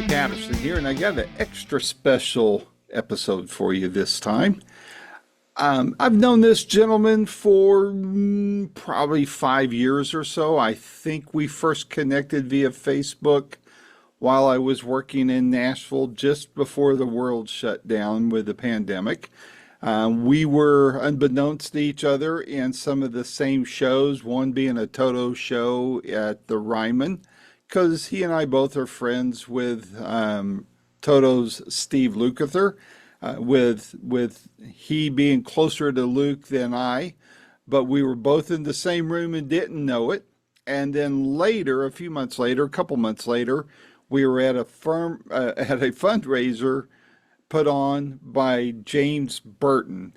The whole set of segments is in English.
Patterson here, and I got an extra special episode for you this time. I've known this gentleman for probably 5 years or so. I think we first connected via Facebook while I was working in Nashville just before the world shut down with the pandemic. We were, unbeknownst to each other, in some of the same shows, one being a Toto show at the Ryman, because he and I both are friends with Toto's Steve Lukather, with he being closer to Luke than I, but we were both in the same room and didn't know it. And then later, a few months later, a couple months later, we were at a fundraiser put on by James Burton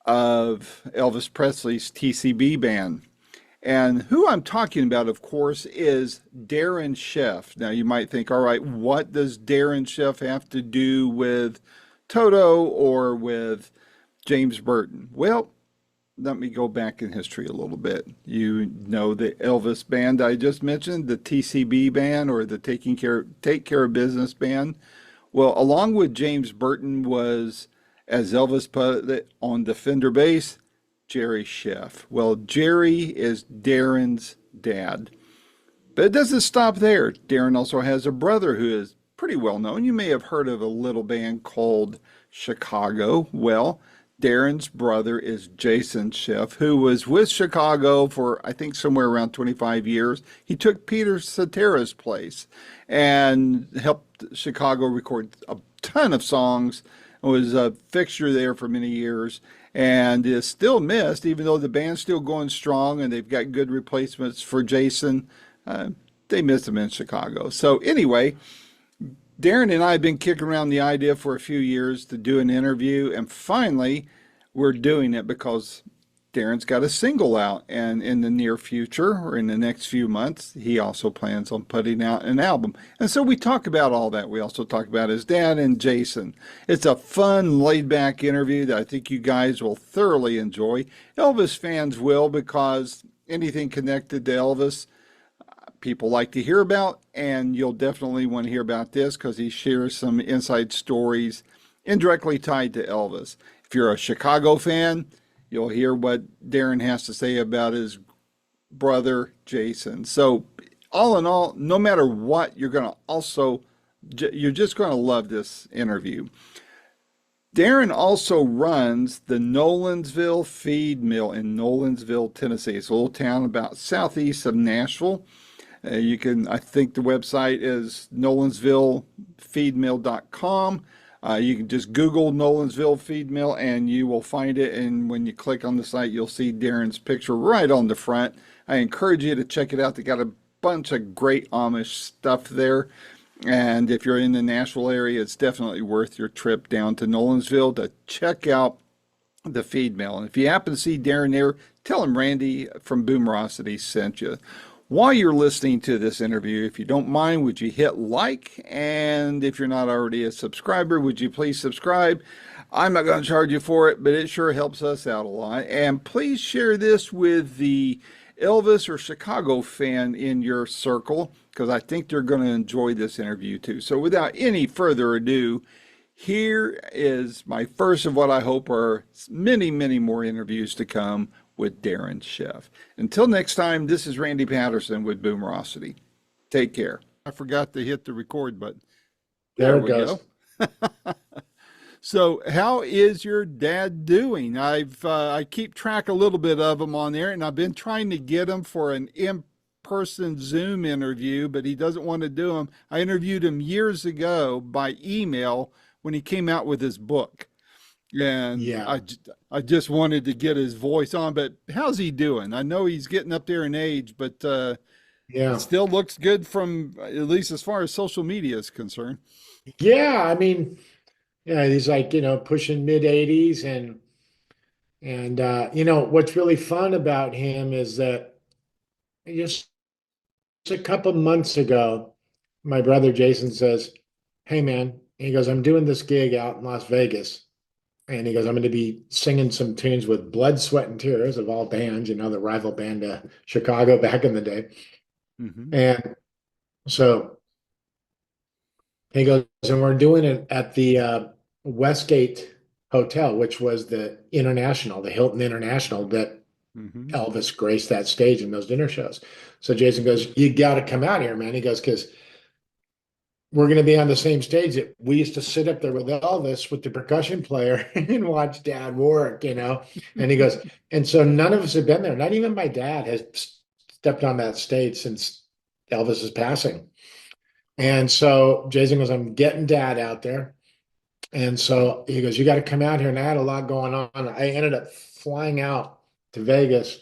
of Elvis Presley's TCB band. And who I'm talking about, of course, is Darin Scheff. Now, you might think, all right, what does Darin Scheff have to do with Toto or with James Burton? Well, let me go back in history a little bit. You know the Elvis band I just mentioned, the TCB band, or the Take Care of Business band. Well, along with James Burton was, as Elvis put it, on the Fender bass, Jerry Scheff. Well, Jerry is Darin's dad. But it doesn't stop there. Darin also has a brother who is pretty well known. You may have heard of a little band called Chicago. Well, Darin's brother is Jason Scheff, who was with Chicago for, I think, somewhere around 25 years. He took Peter Cetera's place and helped Chicago record a ton of songs, was a fixture there for many years, and is still missed, even though the band's still going strong and they've got good replacements for Jason. They miss him in Chicago. So anyway, Darin and I have been kicking around the idea for a few years to do an interview, and finally we're doing it because Darin's got a single out, and in the near future, or in the next few months, he also plans on putting out an album. And so we talk about all that. We also talk about his dad and Jason. It's a fun, laid-back interview that I think you guys will thoroughly enjoy. Elvis fans will, because anything connected to Elvis, people like to hear about, and you'll definitely want to hear about this because he shares some inside stories indirectly tied to Elvis. If you're a Chicago fan, you'll hear what Darin has to say about his brother Jason. So all in all, no matter what, you're just going to love this interview. Darin also runs the Nolensville Feed Mill in Nolensville, Tennessee. It's a little town about southeast of Nashville. I think the website is nolensvillefeedmill.com. You can just Google Nolensville Feed Mill and you will find it. And when you click on the site, you'll see Darin's picture right on the front. I encourage you to check it out. They got a bunch of great Amish stuff there. And if you're in the Nashville area, it's definitely worth your trip down to Nolensville to check out the feed mill. And if you happen to see Darin there, tell him Randy from Boomerocity sent you. While you're listening to this interview, if you don't mind, would you hit like? And if you're not already a subscriber, would you please subscribe? I'm not going to charge you for it, but it sure helps us out a lot. And please share this with the Elvis or Chicago fan in your circle, because I think they're going to enjoy this interview too. So without any further ado, here is my first of what I hope are many, many more interviews to come with Darin Scheff. Until next time, this is Randy Patterson with Boomerocity. Take care. I forgot to hit the record button. There it goes. Go. So how is your dad doing? I keep track a little bit of him on there, and I've been trying to get him for an in-person Zoom interview, but he doesn't want to do them. I interviewed him years ago by email when he came out with his book. And Yeah. I just wanted to get his voice on, but how's he doing? I know he's getting up there in age, but it Yeah. still looks good from, at least as far as social media is concerned. Yeah. I mean, yeah, he's like, pushing mid 80s and what's really fun about him is that just a couple months ago, my brother Jason says, "Hey man," he goes, "I'm doing this gig out in Las Vegas." And he goes, "I'm going to be singing some tunes with Blood, Sweat, and Tears of all bands, the rival band to Chicago back in the day." Mm-hmm. And so He goes, and we're doing it at the Westgate Hotel, which was the International, the Hilton International that Hmm. Elvis graced that stage in those dinner shows. So Jason goes, "You got to come out here, man." He goes, "Because we're going to be on the same stage that we used to sit up there with Elvis with the percussion player and watch Dad work, you know." And he goes, and so none of us have been there. Not even my dad has stepped on that stage since Elvis's passing. And so Jason goes, "I'm getting Dad out there." And so he goes, "You got to come out here." And I had a lot going on. I ended up flying out to Vegas.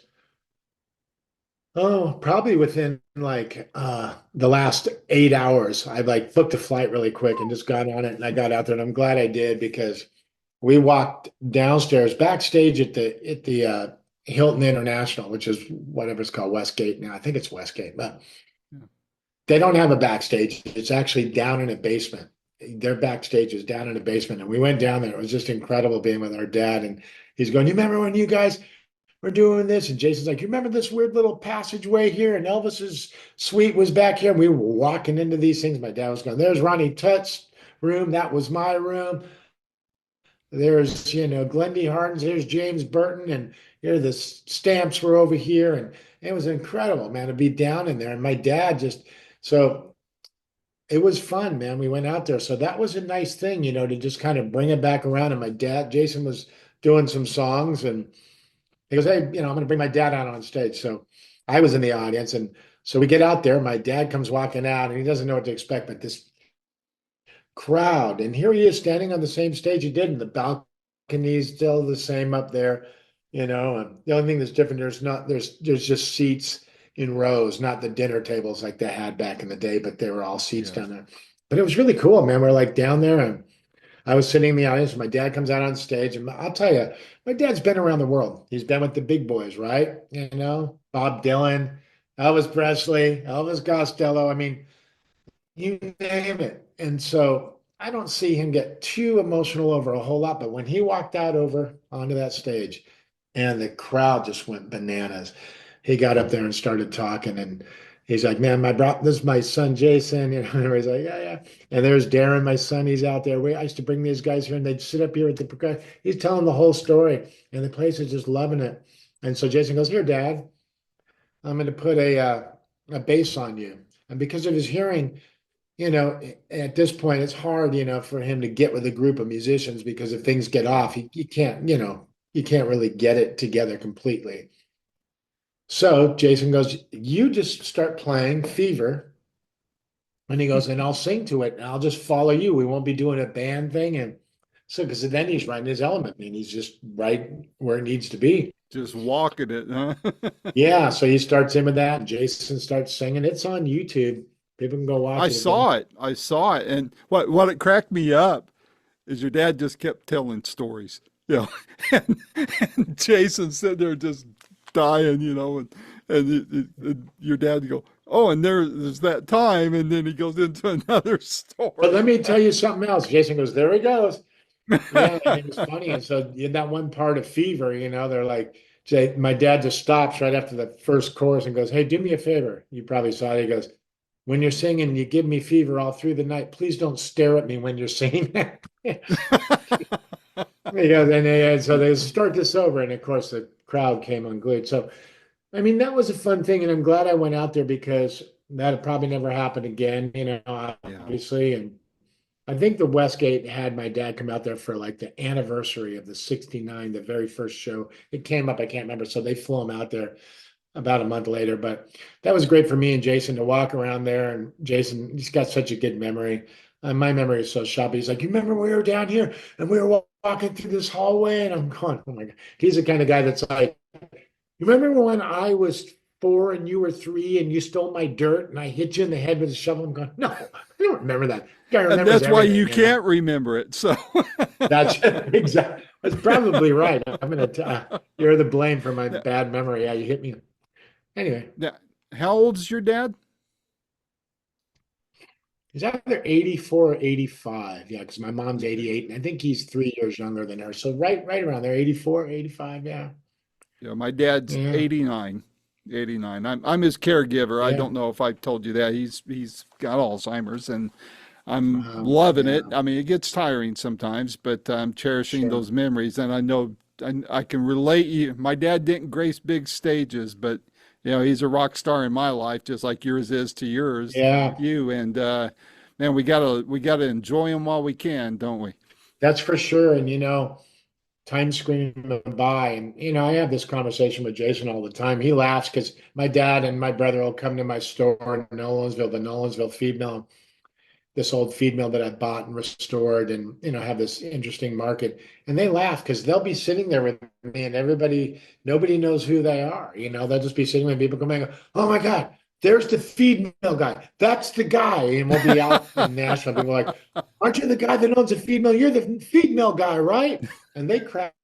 Oh, probably within like the last 8 hours. I like booked a flight really quick and just got on it and I got out there and I'm glad I did because we walked downstairs backstage at the Hilton International, which is whatever it's called, Westgate now. I think it's Westgate, but Yeah. they don't have a backstage. It's actually down in a basement. Their backstage is down in a basement. And we went down there. It was just incredible being with our dad. And he's going, "You remember when you guys we're doing this?" And Jason's like, "You remember this weird little passageway here?" And Elvis's suite was back here. And we were walking into these things. My dad was going, "There's Ronnie Tut's room. That was my room. There's, Glendy Harden's. There's James Burton. And here the stamps were over here." And it was incredible, man, to be down in there. And my dad just, so it was fun, man. We went out there. So that was a nice thing, to just kind of bring it back around. And my dad, Jason was doing some songs and he goes, "Hey, I'm going to bring my dad out on stage." So I was in the audience. And so we get out there. My dad comes walking out and he doesn't know what to expect, but this crowd. And here he is standing on the same stage he did. And the balcony's still the same up there, And the only thing that's different, there's just seats in rows, not the dinner tables like they had back in the day, but they were all seats Yes. down there. But it was really cool, man. We're like down there and I was sitting in the audience. My dad comes out on stage, and I'll tell you, my dad's been around the world. He's been with the big boys, right? Bob Dylan, Elvis Presley, Elvis Costello. I mean, you name it. And so I don't see him get too emotional over a whole lot. But when he walked out over onto that stage and the crowd just went bananas, he got up there and started talking. And he's like, "Man, this is my son Jason." And he's like, "Yeah, yeah." And there's Darin, my son. He's out there. I used to bring these guys here and they'd sit up here at the percussion. He's telling the whole story. And the place is just loving it. And so Jason goes, "Here, Dad, I'm going to put a bass on you." And because of his hearing, at this point, it's hard, for him to get with a group of musicians because if things get Yeah. off, he can't, you can't really get it together completely. So Jason goes, "You just start playing Fever." And he goes, "And I'll sing to it and I'll just follow you. We won't be doing a band thing." And so, because then he's right in his element. I mean, he's just right where it needs to be. Just walking it, huh? Yeah. So he starts in with that and Jason starts singing. It's on YouTube. People can go watch I it if they want. saw it. I saw it. And what it cracked me up is your dad just kept telling stories, you know, and Jason sitting there just dying, and your dad would go, "Oh, and there's that time," and then he goes into another But let story. me tell you something else. Jason goes, "There he goes." Yeah, and it was funny. And so in that one part of Fever, they're like, my dad just stops right after the first chorus and goes, "Hey, do me a favor." You probably saw it. He goes, "When you're singing, you give me fever all through the night. Please don't stare at me when you're singing that." He goes, and so they start this over. And of course, the crowd came unglued. So, I mean, that was a fun thing. And I'm glad I went out there because that probably never happened again, Yeah. obviously. And I think the Westgate had my dad come out there for like the anniversary of the 69, the very first show. It came up, I can't remember. So they flew him out there about a month later. But that was great for me and Jason to walk around there. And Jason, he's got such a good memory. My memory is so sharp. He's like, "You remember we were down here and we were walking through this hallway?" And I'm going, "Oh my God." He's the kind of guy that's like, "You remember when I was 4 and you were 3 and you stole my dirt and I hit you in the head with a shovel?" I'm going, "No, I don't remember that." Guy And remembers that's why you everything. can't remember it. So, That's exactly. That's probably right. I'm gonna. You're the blame for my now, bad memory. Yeah, you hit me. Anyway, now, how old is your dad? he's either 84 or 85. Yeah, because my mom's Okay. 88, and I think he's 3 years younger than her. So right around there, 84, 85. Yeah, Yeah, my dad's yeah, 89. 89. I'm his caregiver. I yeah. don't know if I told you that. He's got Alzheimer's, and I'm loving it. Yeah, I mean, it gets tiring sometimes, but I'm cherishing sure. those memories. And I know I can relate you. My dad didn't grace big stages, but he's a rock star in my life, just like yours is to Yeah, you. And man, we gotta enjoy them while we can, don't we? that's for sure. And time's screaming by. And I have this conversation with Jason all the time. He laughs because my dad and my brother will come to my store in Nolensville, the Nolensville feed mill, this old feed mill that I bought and restored, and have this interesting market. And they laugh because they'll be sitting there with me, and nobody knows who they are. They'll just be sitting with people coming, "Oh my God, there's the feed mill guy. That's the guy." And we'll be out in Nashville. People are like, "Aren't you the guy that owns a feed mill? You're the feed mill guy, right?" And they crack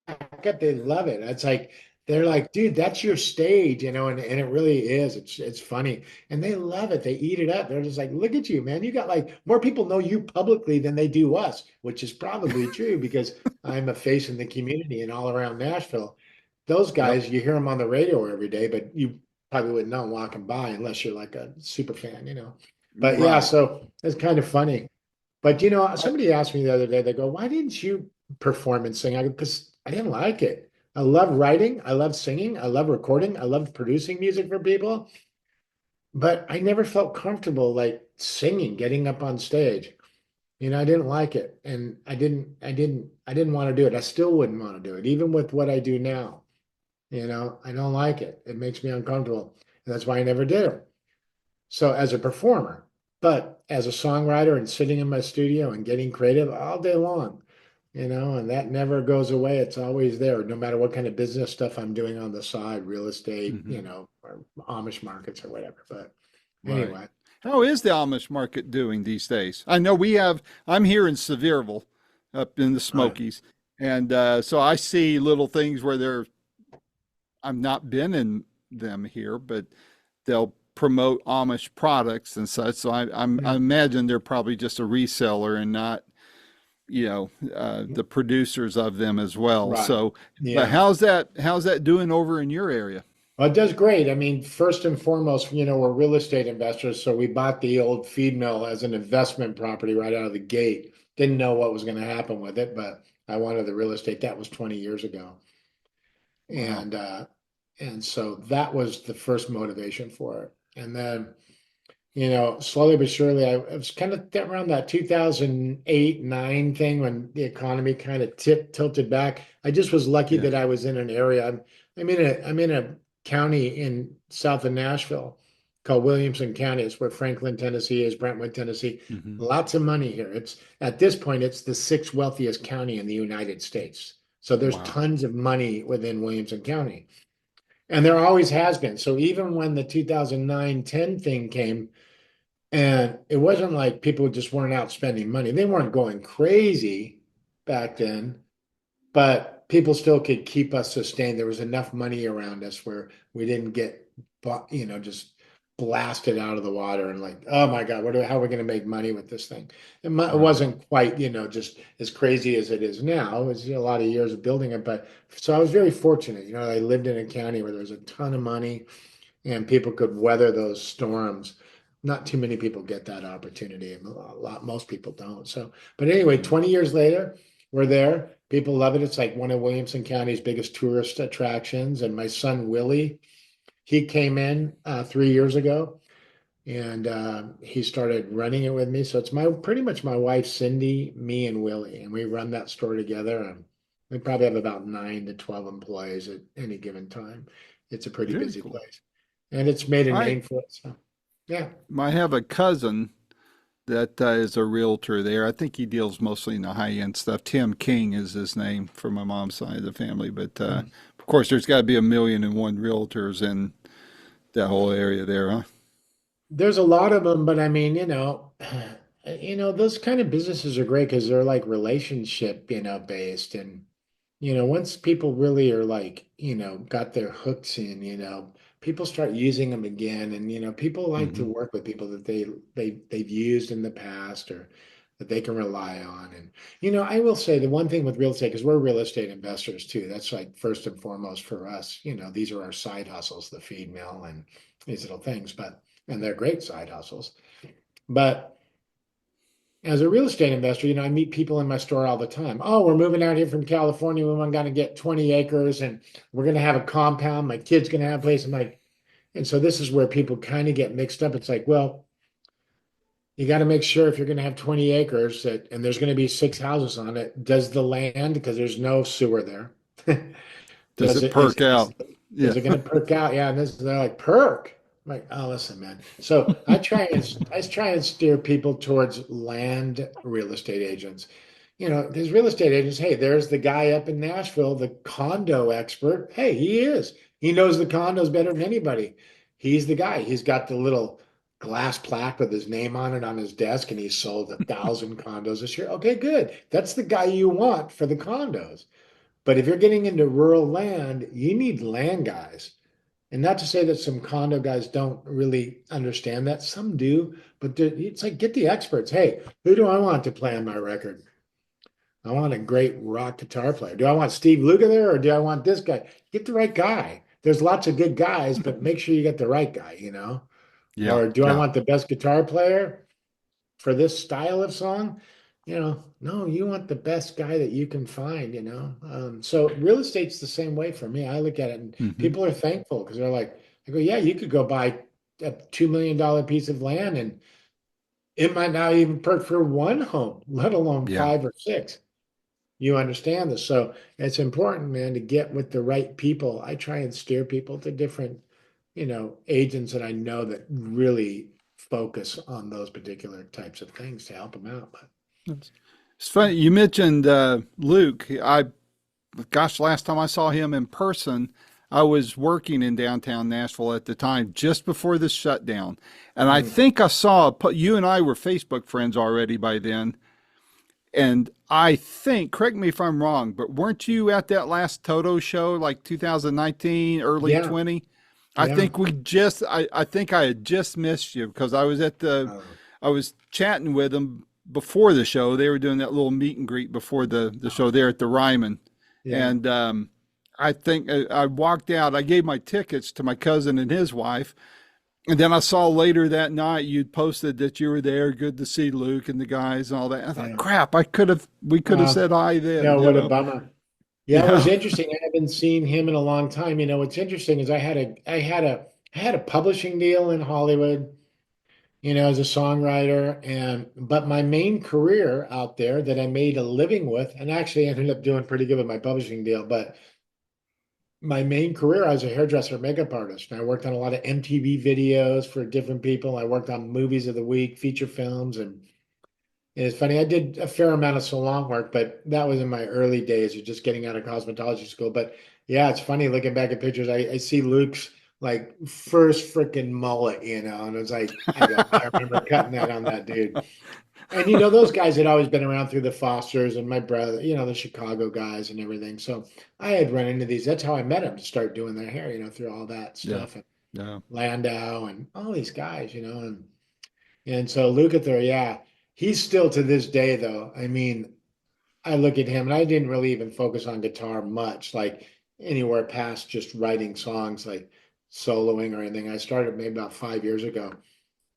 up. They love it. It's like they're like, dude, that's your stage, and it really is. It's funny. And they love it. They eat it up. They're just like, look at you, man. You got like more people know you publicly than they do us, which is probably true because I'm a face in the community and all around Nashville. Those Yep. guys, you hear them on the radio every day, but you probably wouldn't know them walking by unless you're like a super fan. But yeah, Right. so it's kind of funny. But I, somebody asked me the other day, they go, why didn't you perform and sing? I go, because I didn't like it. I love writing, I love singing, I love recording, I love producing music for people, but I never felt comfortable like singing, getting up on stage. I didn't like it. And I didn't want to do it. I still wouldn't want to do it, even with what I do now. I don't like it. It makes me uncomfortable. And that's why I never did it. So as a performer, but as a songwriter and sitting in my studio and getting creative all day long, and that never goes away. It's always there, no matter what kind of business stuff I'm doing on the side, real estate, mhm. or Amish markets or whatever. But Right. anyway, How is the Amish market doing these days? I know I'm here in Sevierville up in the uh, Smokies. And so I see little things where I've not been in them here, but they'll promote Amish products and such. So I yeah, imagine they're probably just a reseller and not, the producers of them as well. right. So, but Yeah. how's that doing over in your area? Well, it does great. I mean, first and foremost, we're real estate investors, so we bought the old feed mill as an investment property right out of the gate. Didn't know what was going to happen with it, but I wanted the real estate. That was 20 years ago. Wow. And so that was the first motivation for it. And then, slowly but surely, I was kind of around that 2008, 9 thing when the economy kind of tilted back. I just was lucky Yeah. that I was in an area. I'm in a county in south of Nashville called Williamson County. It's where Franklin, Tennessee is, Brentwood, Tennessee. Hmm. Lots of money here. It's at this point, it's the sixth wealthiest county in the United States. So there's Wow. tons of money within Williamson County. And there always has been. So even when the 2009-10 thing came, and it wasn't like people just weren't out spending money. They weren't going crazy back then, but people still could keep us sustained. There was enough money around us where we didn't get, just blasted out of the water and like, oh my God, how are we going to make money with this thing? It Right. wasn't quite, just as crazy as it is now. It was a lot of years of building it, but so I was very fortunate. I lived in a county where there was a ton of money and people could weather those storms. Not too many people get that opportunity. Most people don't. So, but anyway, Yeah. 20 years later, we're there. People love it. It's like one of Williamson County's biggest tourist attractions. And my son Willie, he came in 3 years ago, and he started running it with me. So it's my pretty much my wife Cindy, me, and Willie, and we run that store together. And we probably have about 9 to 12 employees at any given time. It's a pretty Very busy cool. place, and it's made a I name for itself. Yeah, I have a cousin that is a realtor there. I think he deals mostly in the high end stuff. Tim King is his name from my mom's side of the family. But of course, there's got to be a million and one realtors in that whole area there, huh? there's a lot of them, but I mean, those kind of businesses are great because they're like relationship, based, and once people really are like, got their hooks in, people start using them again. And, people like to Hmm. work with people that they've used in the past or that they can rely on. And, I will say the one thing with real estate, because we're real estate investors too, that's like first and foremost for us. These are our side hustles, the feed mill and these little things, and they're great side hustles. But as a real estate investor, I meet people in my store all the time. Oh, we're moving out here from California. We're going to get 20 acres and we're going to have a compound. My kid's going to have a place. I'm like, and so this is where people kind of get mixed up. It's like, well, you got to make sure if you're going to have 20 acres that, and there's going to be 6 houses on it, does the land, because there's no sewer there, Does does it it perk out? Yeah. is it going to perk out? Yeah, and they're like perk. I'm like, oh, listen, man. So I try and steer people towards land real estate agents. There's real estate agents. Hey, there's the guy up in Nashville, the condo expert. Hey, he is. He knows the condos better than anybody. He's the guy. He's got the little glass plaque with his name on it on his desk, and he's sold 1,000 condos this year. Okay, good. That's the guy you want for the condos. But if you're getting into rural land, you need land guys. And not to say that some condo guys don't really understand that. Some do, but it's like get the experts. Hey, who do I want to play on my record? I want a great rock guitar player. Do I want Steve Luga there or do I want this guy? Get the right guy. There's lots of good guys, but make sure you get the right guy. Yeah. Or do I Yeah. want the best guitar player for this style of song? No, you want the best guy that you can find. So real estate's the same way for me. I look at it and Hmm. people are thankful because they're like, I go, yeah, you could go buy a $2 million piece of land and it might not even perk for one home, let alone Yeah. five or six. You understand this. So it's important, man, to get with the right people. I try and steer people to different, agents that I know that really focus on those particular types of things to help them out. But It's funny. You mentioned Luke. Gosh, last time I saw him in person, I was working in downtown Nashville at the time, just before the shutdown. And I mm, think I saw, you and I were Facebook friends already by then. And I think, correct me if I'm wrong, but weren't you at that last Toto show, like 2019, early yeah, 20? I yeah. think I think I had just missed you because Oh, I was chatting with them before the show. They were doing that little meet and greet before the show there at the Ryman. yeah. And I think I walked out. I gave my tickets to my cousin and his wife. And then I saw later that night you'd posted that you were there. Good to see Luke and the guys and all that. I thought, Yeah. crap, we could have Uh, said hi then, no, what a bummer. Yeah, it was Yeah. interesting. I haven't seen him in a long time. What's interesting is I had a publishing deal in Hollywood, as a songwriter, but my main career out there that I made a living with, and actually ended up doing pretty good with my publishing deal, but my main career, I was a hairdresser, makeup artist, and I worked on a lot of MTV videos for different people. I worked on movies of the week, feature films, and it's funny, I did a fair amount of salon work, but that was in my early days of just getting out of cosmetology school. But yeah, it's funny looking back at pictures. I see Luke's like first freaking mullet, and it's like, I remember cutting that on that dude. And those guys had always been around through the Fosters and my brother, the Chicago guys and everything. So I had run into these. That's how I met them to start doing their hair, through all that Yeah. stuff and Yeah. Landau and all these guys, and so Lukather, yeah, he's still to this day though. I mean, I look at him and I didn't really even focus on guitar much, like anywhere past just writing songs, like soloing or anything. I started maybe about 5 years ago.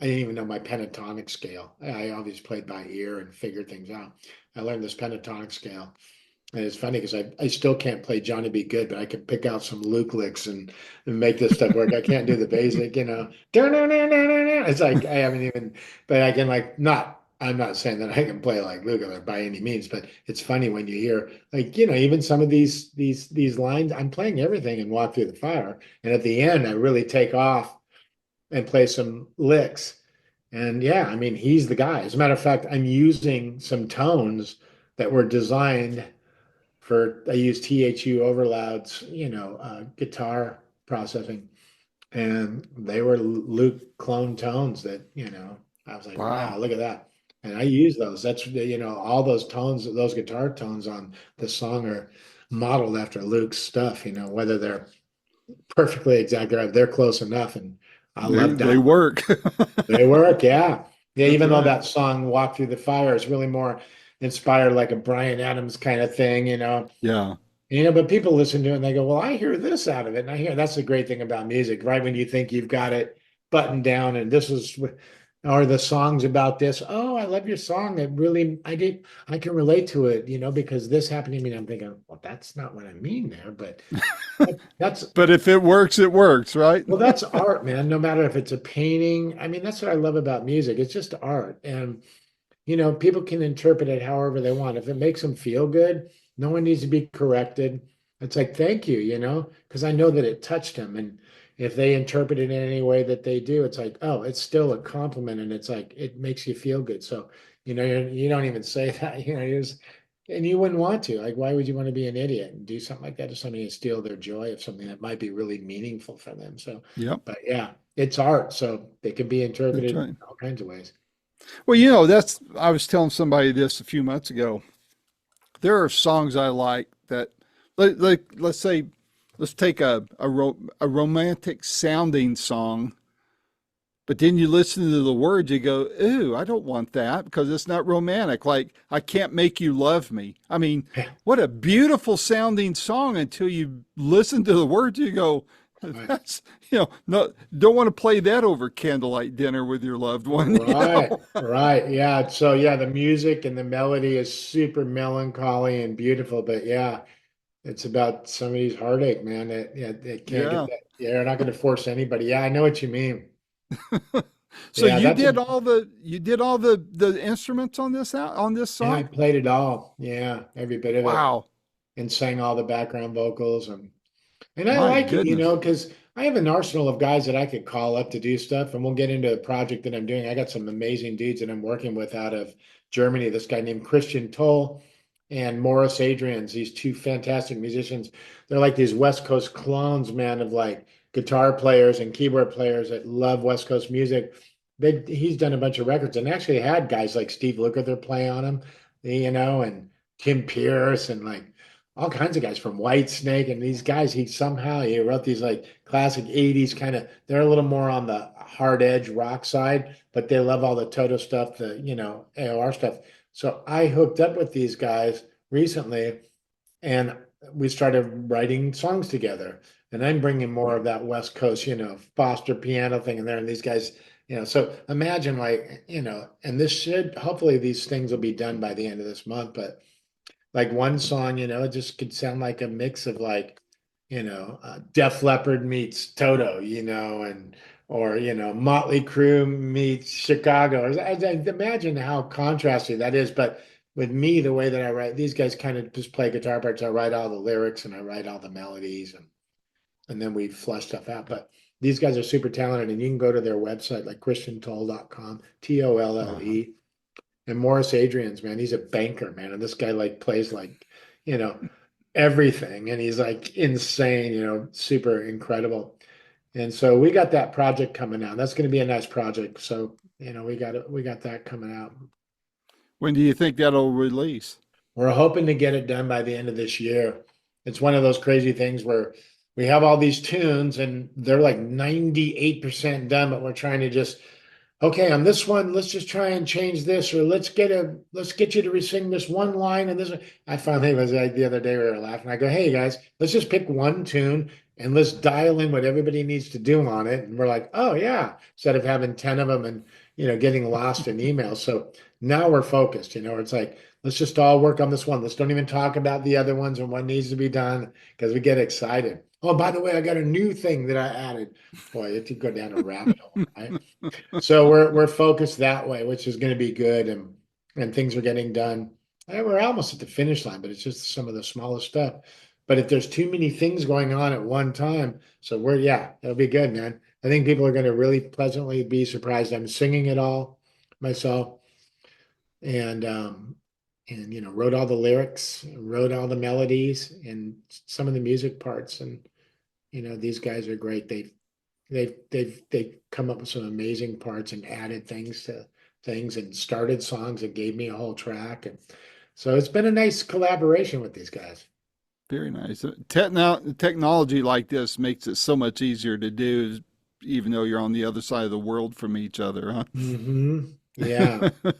I didn't even know my pentatonic scale. I always played by ear and figured things out. I learned this pentatonic scale. And it's funny because I still can't play Johnny Be Good, but I can pick out some Luke licks and make this stuff work. I can't do the basic. It's like I haven't even, but I can like not. I'm not saying that I can play like Luke by any means, but it's funny when you hear like even some of these lines. I'm playing everything and Walk Through the Fire, and at the end I really take off and play some licks. And yeah, I mean he's the guy. As a matter of fact, I'm using some tones that were designed I use THU overlouds, guitar processing, and they were Luke clone tones that I was like, Wow. wow, look at that. And I use those. That's all those tones, those guitar tones on the song are modeled after Luke's stuff, whether they're perfectly exact or they're close enough. And I love They that. work. They work, yeah. Yeah, That's even though right. that song Walk Through the Fire is really more inspired like a Brian Adams kind of thing, Yeah. But people listen to it and they go, well, I hear this out of it. And I hear that's the great thing about music, right? When you think you've got it buttoned down and this is or the songs about this. Oh, I love your song. It really, I can relate to it, because this happened to me. And I'm thinking, well, that's not what I mean there, but that's, But if it works, right? well, that's art, man. No matter if it's a painting. I mean, that's what I love about music. It's just art. And people can interpret it however they want. If it makes them feel good, no one needs to be corrected. It's like, thank you, because I know that it touched them. And if they interpret it in any way that they do, it's like, oh, it's still a compliment. And it's like, it makes you feel good. So, you don't even say that, and you wouldn't want to. Like, why would you want to be an idiot and do something like that to somebody and steal their joy of something that might be really meaningful for them? So, Yep, but yeah, it's art. So it can be that's interpreted in right. all kinds of ways. Well, that's I was telling somebody this a few months ago. There are songs I like that, let's say, let's take a romantic sounding song, but then you listen to the words, you go, "Ooh, I don't want that because it's not romantic." Like, I can't make you love me. I mean, what a beautiful sounding song until you listen to the words, you go, Right. "That's, no, don't want to play that over candlelight dinner with your loved one." Right, right. Yeah. So yeah, the music and the melody is super melancholy and beautiful, but yeah, it's about somebody's heartache, man. Yeah, they can't get Yeah. that. Yeah, you're not going to force anybody. Yeah, I know what you mean. So Yeah, you did all the instruments on this and I song? played it all. Yeah, every bit of it, Wow. and sang all the background vocals. And I My like it, goodness. because I have an arsenal of guys that I could call up to do stuff. And we'll get into a project that I'm doing. I got some amazing dudes that I'm working with out of Germany. This guy named Christian Toll and Morris Adrians, these two fantastic musicians. They're like these West Coast clones, man, of like guitar players and keyboard players that love West Coast music. He's done a bunch of records and actually had guys like Steve Lukather play on him, and Tim Pierce and like all kinds of guys from Whitesnake and these guys. He wrote these like classic 80s kind of, they're a little more on the hard edge rock side, but they love all the Toto stuff, the AOR stuff. So I hooked up with these guys recently, and we started writing songs together. And I'm bringing more of that West Coast, Foster piano thing in there. And these guys, so imagine like, and this should, hopefully these things will be done by the end of this month, but like one song, it just could sound like a mix of like, Def Leppard meets Toto, and or Motley Crue meets Chicago. I imagine how contrasting that is. But with me, the way that I write, these guys kind of just play guitar parts. I write all the lyrics and I write all the melodies, and then we flush stuff out. But these guys are super talented, and you can go to their website like christiantoll.com, Uh-huh. Tolle. And Morris Adrian's, man, he's a banker, man. And this guy like plays like, you know, everything. And he's like insane, super incredible. And so we got that project coming out. That's going to be a nice project. So, we got that coming out. When do you think that'll release? We're hoping to get it done by the end of this year. It's one of those crazy things where we have all these tunes and they're like 98% done, but we're trying to just, okay, on this one, let's just try and change this, or let's get you to sing this one line and this. I finally was like the other day we were laughing. I go, hey guys, let's just pick one tune and let's dial in what everybody needs to do on it. And we're like, oh yeah, instead of having 10 of them and getting lost in emails. So now we're focused. It's like let's just all work on this one. Let's don't even talk about the other ones and what needs to be done because we get excited. Oh, by the way, I got a new thing that I added. Boy, it could go down a rabbit hole, right? So we're focused that way, which is going to be good, and things are getting done. And we're almost at the finish line, but it's just some of the smallest stuff. But if there's too many things going on at one time, so yeah, it'll be good, man. I think people are going to really pleasantly be surprised. I'm singing it all myself, and wrote all the lyrics, wrote all the melodies, and some of the music parts. And these guys are great. They've come up with some amazing parts and added things to things and started songs and gave me a whole track. And so it's been a nice collaboration with these guys. Very nice. Technology like this makes it so much easier to do, even though you're on the other side of the world from each other, Yeah. huh?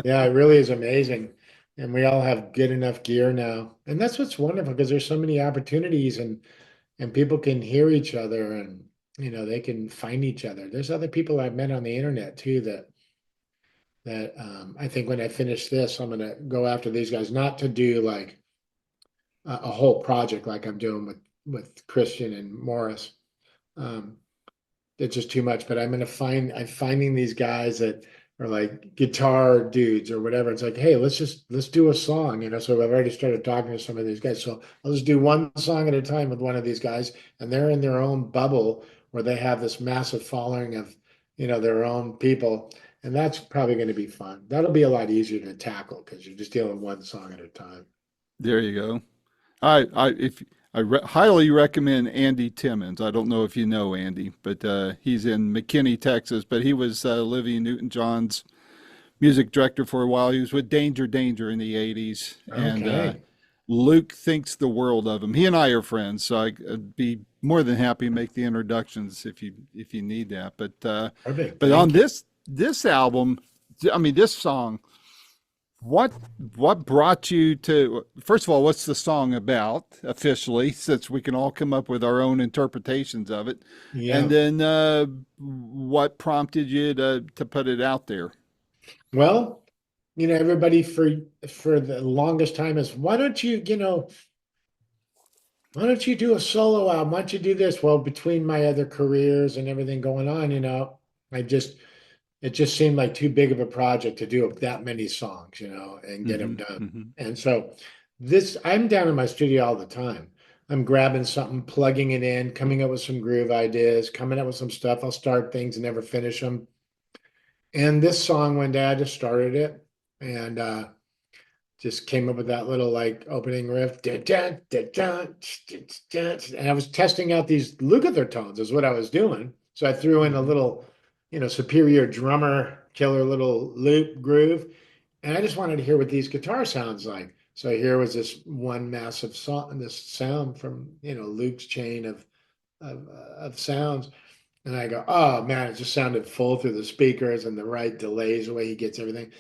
Yeah, it really is amazing. And we all have good enough gear now. And that's what's wonderful because there's so many opportunities, and people can hear each other, and they can find each other. There's other people I've met on the internet too that that I think when I finish this, I'm gonna go after these guys, not to do like a whole project like I'm doing with Christian and Morris. Um, it's just too much. But I'm finding these guys that are like guitar dudes or whatever. It's like, hey, let's do a song, you know. So I've already started talking to some of these guys. So I'll just do one song at a time with one of these guys, and they're in their own bubble where they have this massive following of, you know, their own people. And that's probably going to be fun. That'll be a lot easier to tackle because you're just dealing one song at a time. There you go. If highly recommend Andy Timmons. I don't know if you know Andy, but he's in McKinney, Texas. But he was Olivia Newton-John's music director for a while. He was with Danger Danger in the '80s, and Okay. Luke thinks the world of him. He and I are friends, so I'd be more than happy to make the introductions if you need that. Perfect. But on Thank you. this album, I mean this song, what what brought you to, first of all, what's the song about officially, since we can all come up with our own interpretations of it, and Yeah. then what prompted you to put it out there? Well, you know, everybody for the longest time is why don't you, you know, why don't you do a solo album? Why don't you do this? Well, between my other careers and everything going on, you know, I just it just seemed like too big of a project to do that many songs, you know, and get them Hmm. done. Hmm. And so I'm down in my studio all the time. I'm grabbing something, plugging it in, coming up with some groove ideas, coming up with some stuff. I'll start things and never finish them. And this song, one day I just started it and just came up with that little like opening riff. And I was testing out these Lukather tones, is what I was doing. So I threw in a Hmm. little, you know, superior drummer killer little loop groove. And I just wanted to hear what these guitar sounds like. So here was this one massive song, this sound from, you know, Luke's chain of sounds. And I go, oh man, it just sounded full through the speakers and the right delays, the way he gets everything.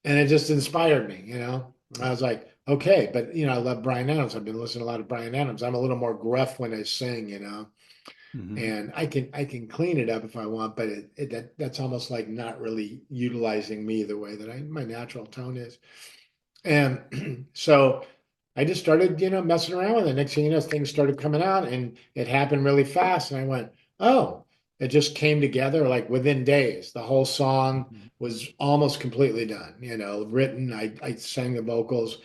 And it just inspired me, you know. I was like, okay, but you know, I love Brian Adams. I've been listening to a lot of Brian Adams. I'm a little more gruff when I sing, you know, Hmm. and I can clean it up if I want, but that's almost like not really utilizing me the way that my natural tone is. And so I just started, you know, messing around with it. Next thing you know, things started coming out and it happened really fast. And I went, oh, it just came together like within days. The whole song Hmm. was almost completely done, you know, written. I sang the vocals.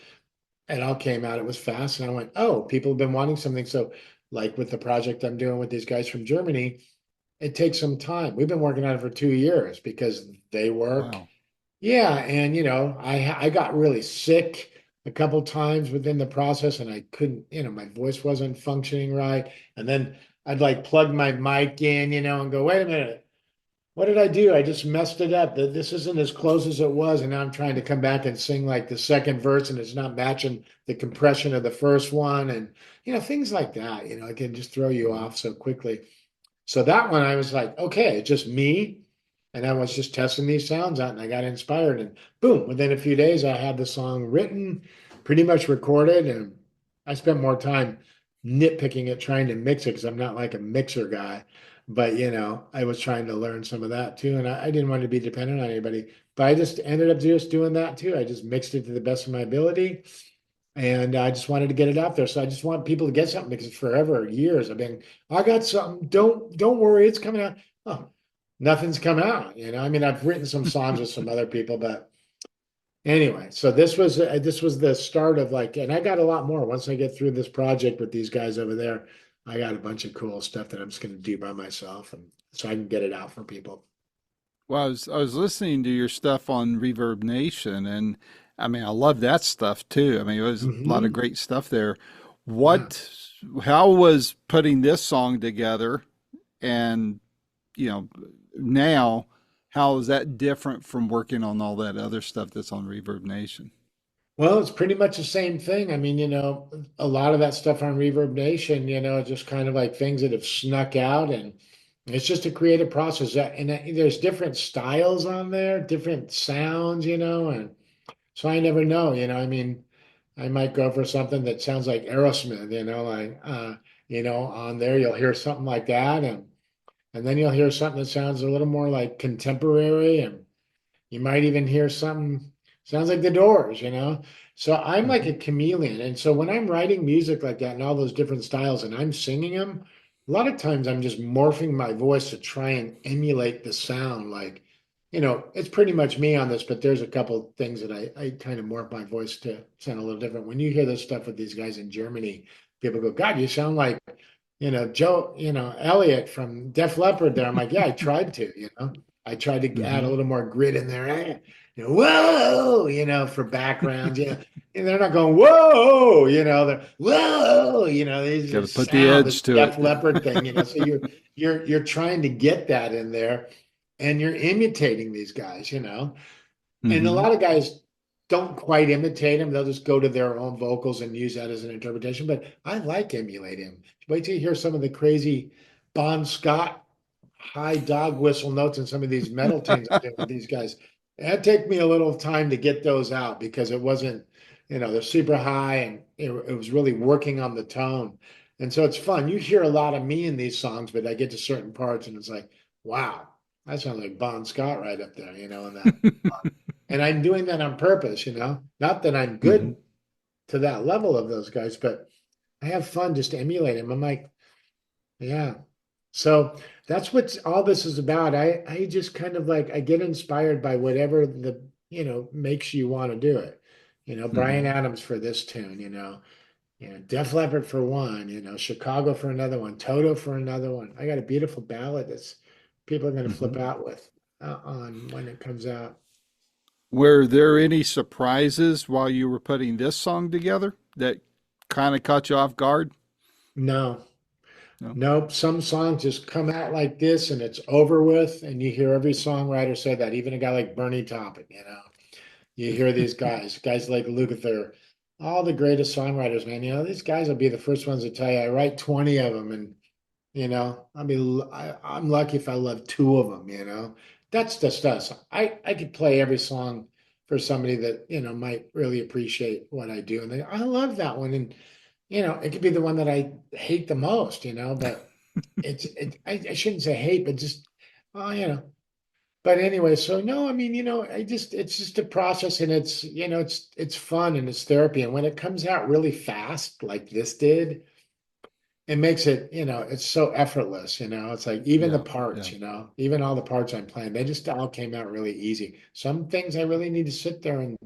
It all came out. It was fast. And I went, oh, people have been wanting something. So, like with the project I'm doing with these guys from Germany, it takes some time. We've been working on it for 2 years because they work. Wow. Yeah, and you know, I got really sick a couple times within the process, and I couldn't, you know, my voice wasn't functioning right. And then I'd like plug my mic in, you know, and go, wait a minute, what did I do? I just messed it up. This isn't as close as it was, and now I'm trying to come back and sing like the second verse, and it's not matching the compression of the first one, and you know, things like that. You know, it can just throw you Hmm. off so quickly. So that one, I was like, okay, it's just me. And I was just testing these sounds out and I got inspired. And boom, within a few days, I had the song written, pretty much recorded. And I spent more time nitpicking it, trying to mix it because I'm not like a mixer guy. But, you know, I was trying to learn some of that too. And I didn't want to be dependent on anybody. But I just ended up just doing that too. I just mixed it to the best of my ability and I just wanted to get it out there. So I just want people to get something because forever, years, I've been, I got something. Don't worry, it's coming out. Oh, nothing's come out. You know, I mean, I've written some songs with some other people, but anyway. So this was the start of like, and I got a lot more once I get through this project with these guys over there. I got a bunch of cool stuff that I'm just going to do by myself, and so I can get it out for people. Well, I was listening to your stuff on Reverb Nation, and I mean, I love that stuff too. I mean, it was a lot of Hmm. great stuff there. Yeah. What, how was putting this song together, and you know, now, how is that different from working on all that other stuff that's on Reverb Nation? Well, it's pretty much the same thing. I mean, you know, a lot of that stuff on Reverb Nation, you know, just kind of like things that have snuck out, and it's just a creative process. And there's different styles on there, different sounds, you know, and so I never know, you know. I mean, I might go for something that sounds like Aerosmith, you know, like you know, on there you'll hear something like that, and then you'll hear something that sounds a little more like contemporary, and You might even hear something sounds like the Doors, you know? So I'm like Hmm. a chameleon. And so when I'm writing music like that and all those different styles and I'm singing them, a lot of times I'm just morphing my voice to try and emulate the sound. Like, it's pretty much me on this, but there's a couple things that I kind of morph my voice to sound a little different. When you hear this stuff with these guys in Germany, people go, God, you sound like, Joe, Elliot from Def Leppard there. I'm like, yeah, I tried to, I tried to add a Hmm. little more grit in there. Whoa, for backgrounds, and they're not going, whoa, they're whoa, they Got to just put the sound edge this to it. Def Leppard thing, so you're trying to get that in there and you're imitating these guys, and a Hmm. lot of guys don't quite imitate him. They'll just go to their own vocals and use that as an interpretation. But I like emulating. Wait till you hear some of the crazy Bon Scott high dog whistle notes in some of these metal tunes I'm doing with these guys. That take me a little time to get those out because it wasn't, they're super high and it was really working on the tone. And so it's fun. You hear a lot of me in these songs, but I get to certain parts and it's like, wow, that sounds like Bon Scott right up there, in that. And I'm doing that on purpose, Not that I'm Hmm. good to that level of those guys, but I have fun just emulating them. I'm like, yeah. So that's what all this is about. I just kind of like I get inspired by whatever makes you want to do it. Brian Hmm. Adams for this tune, Def Leppard for one, Chicago for another one, Toto for another one. I got a beautiful ballad that's people are going to flip Hmm. out with on when it comes out. Were there any surprises while you were putting this song together that kind of caught you off guard? No. No. Nope, some songs just come out like this and it's over with, and you hear every songwriter say that, even a guy like Bernie Taupin, You hear these guys like Lukather, all the greatest songwriters, man. These guys will be the first ones to tell you, I write 20 of them, and I'm lucky if I love two of them, That's just us. I could play every song for somebody that, might really appreciate what I do. And I love that one. And it could be the one that I hate the most, but I shouldn't say hate, but just, oh, but anyway, so no, I mean, it's just a process and it's fun and it's therapy. And when it comes out really fast, like this did, it makes it, it's so effortless, it's like even the Yeah. parts, Yeah. even all the parts I'm playing, they just all came out really easy. Some things I really need to sit there and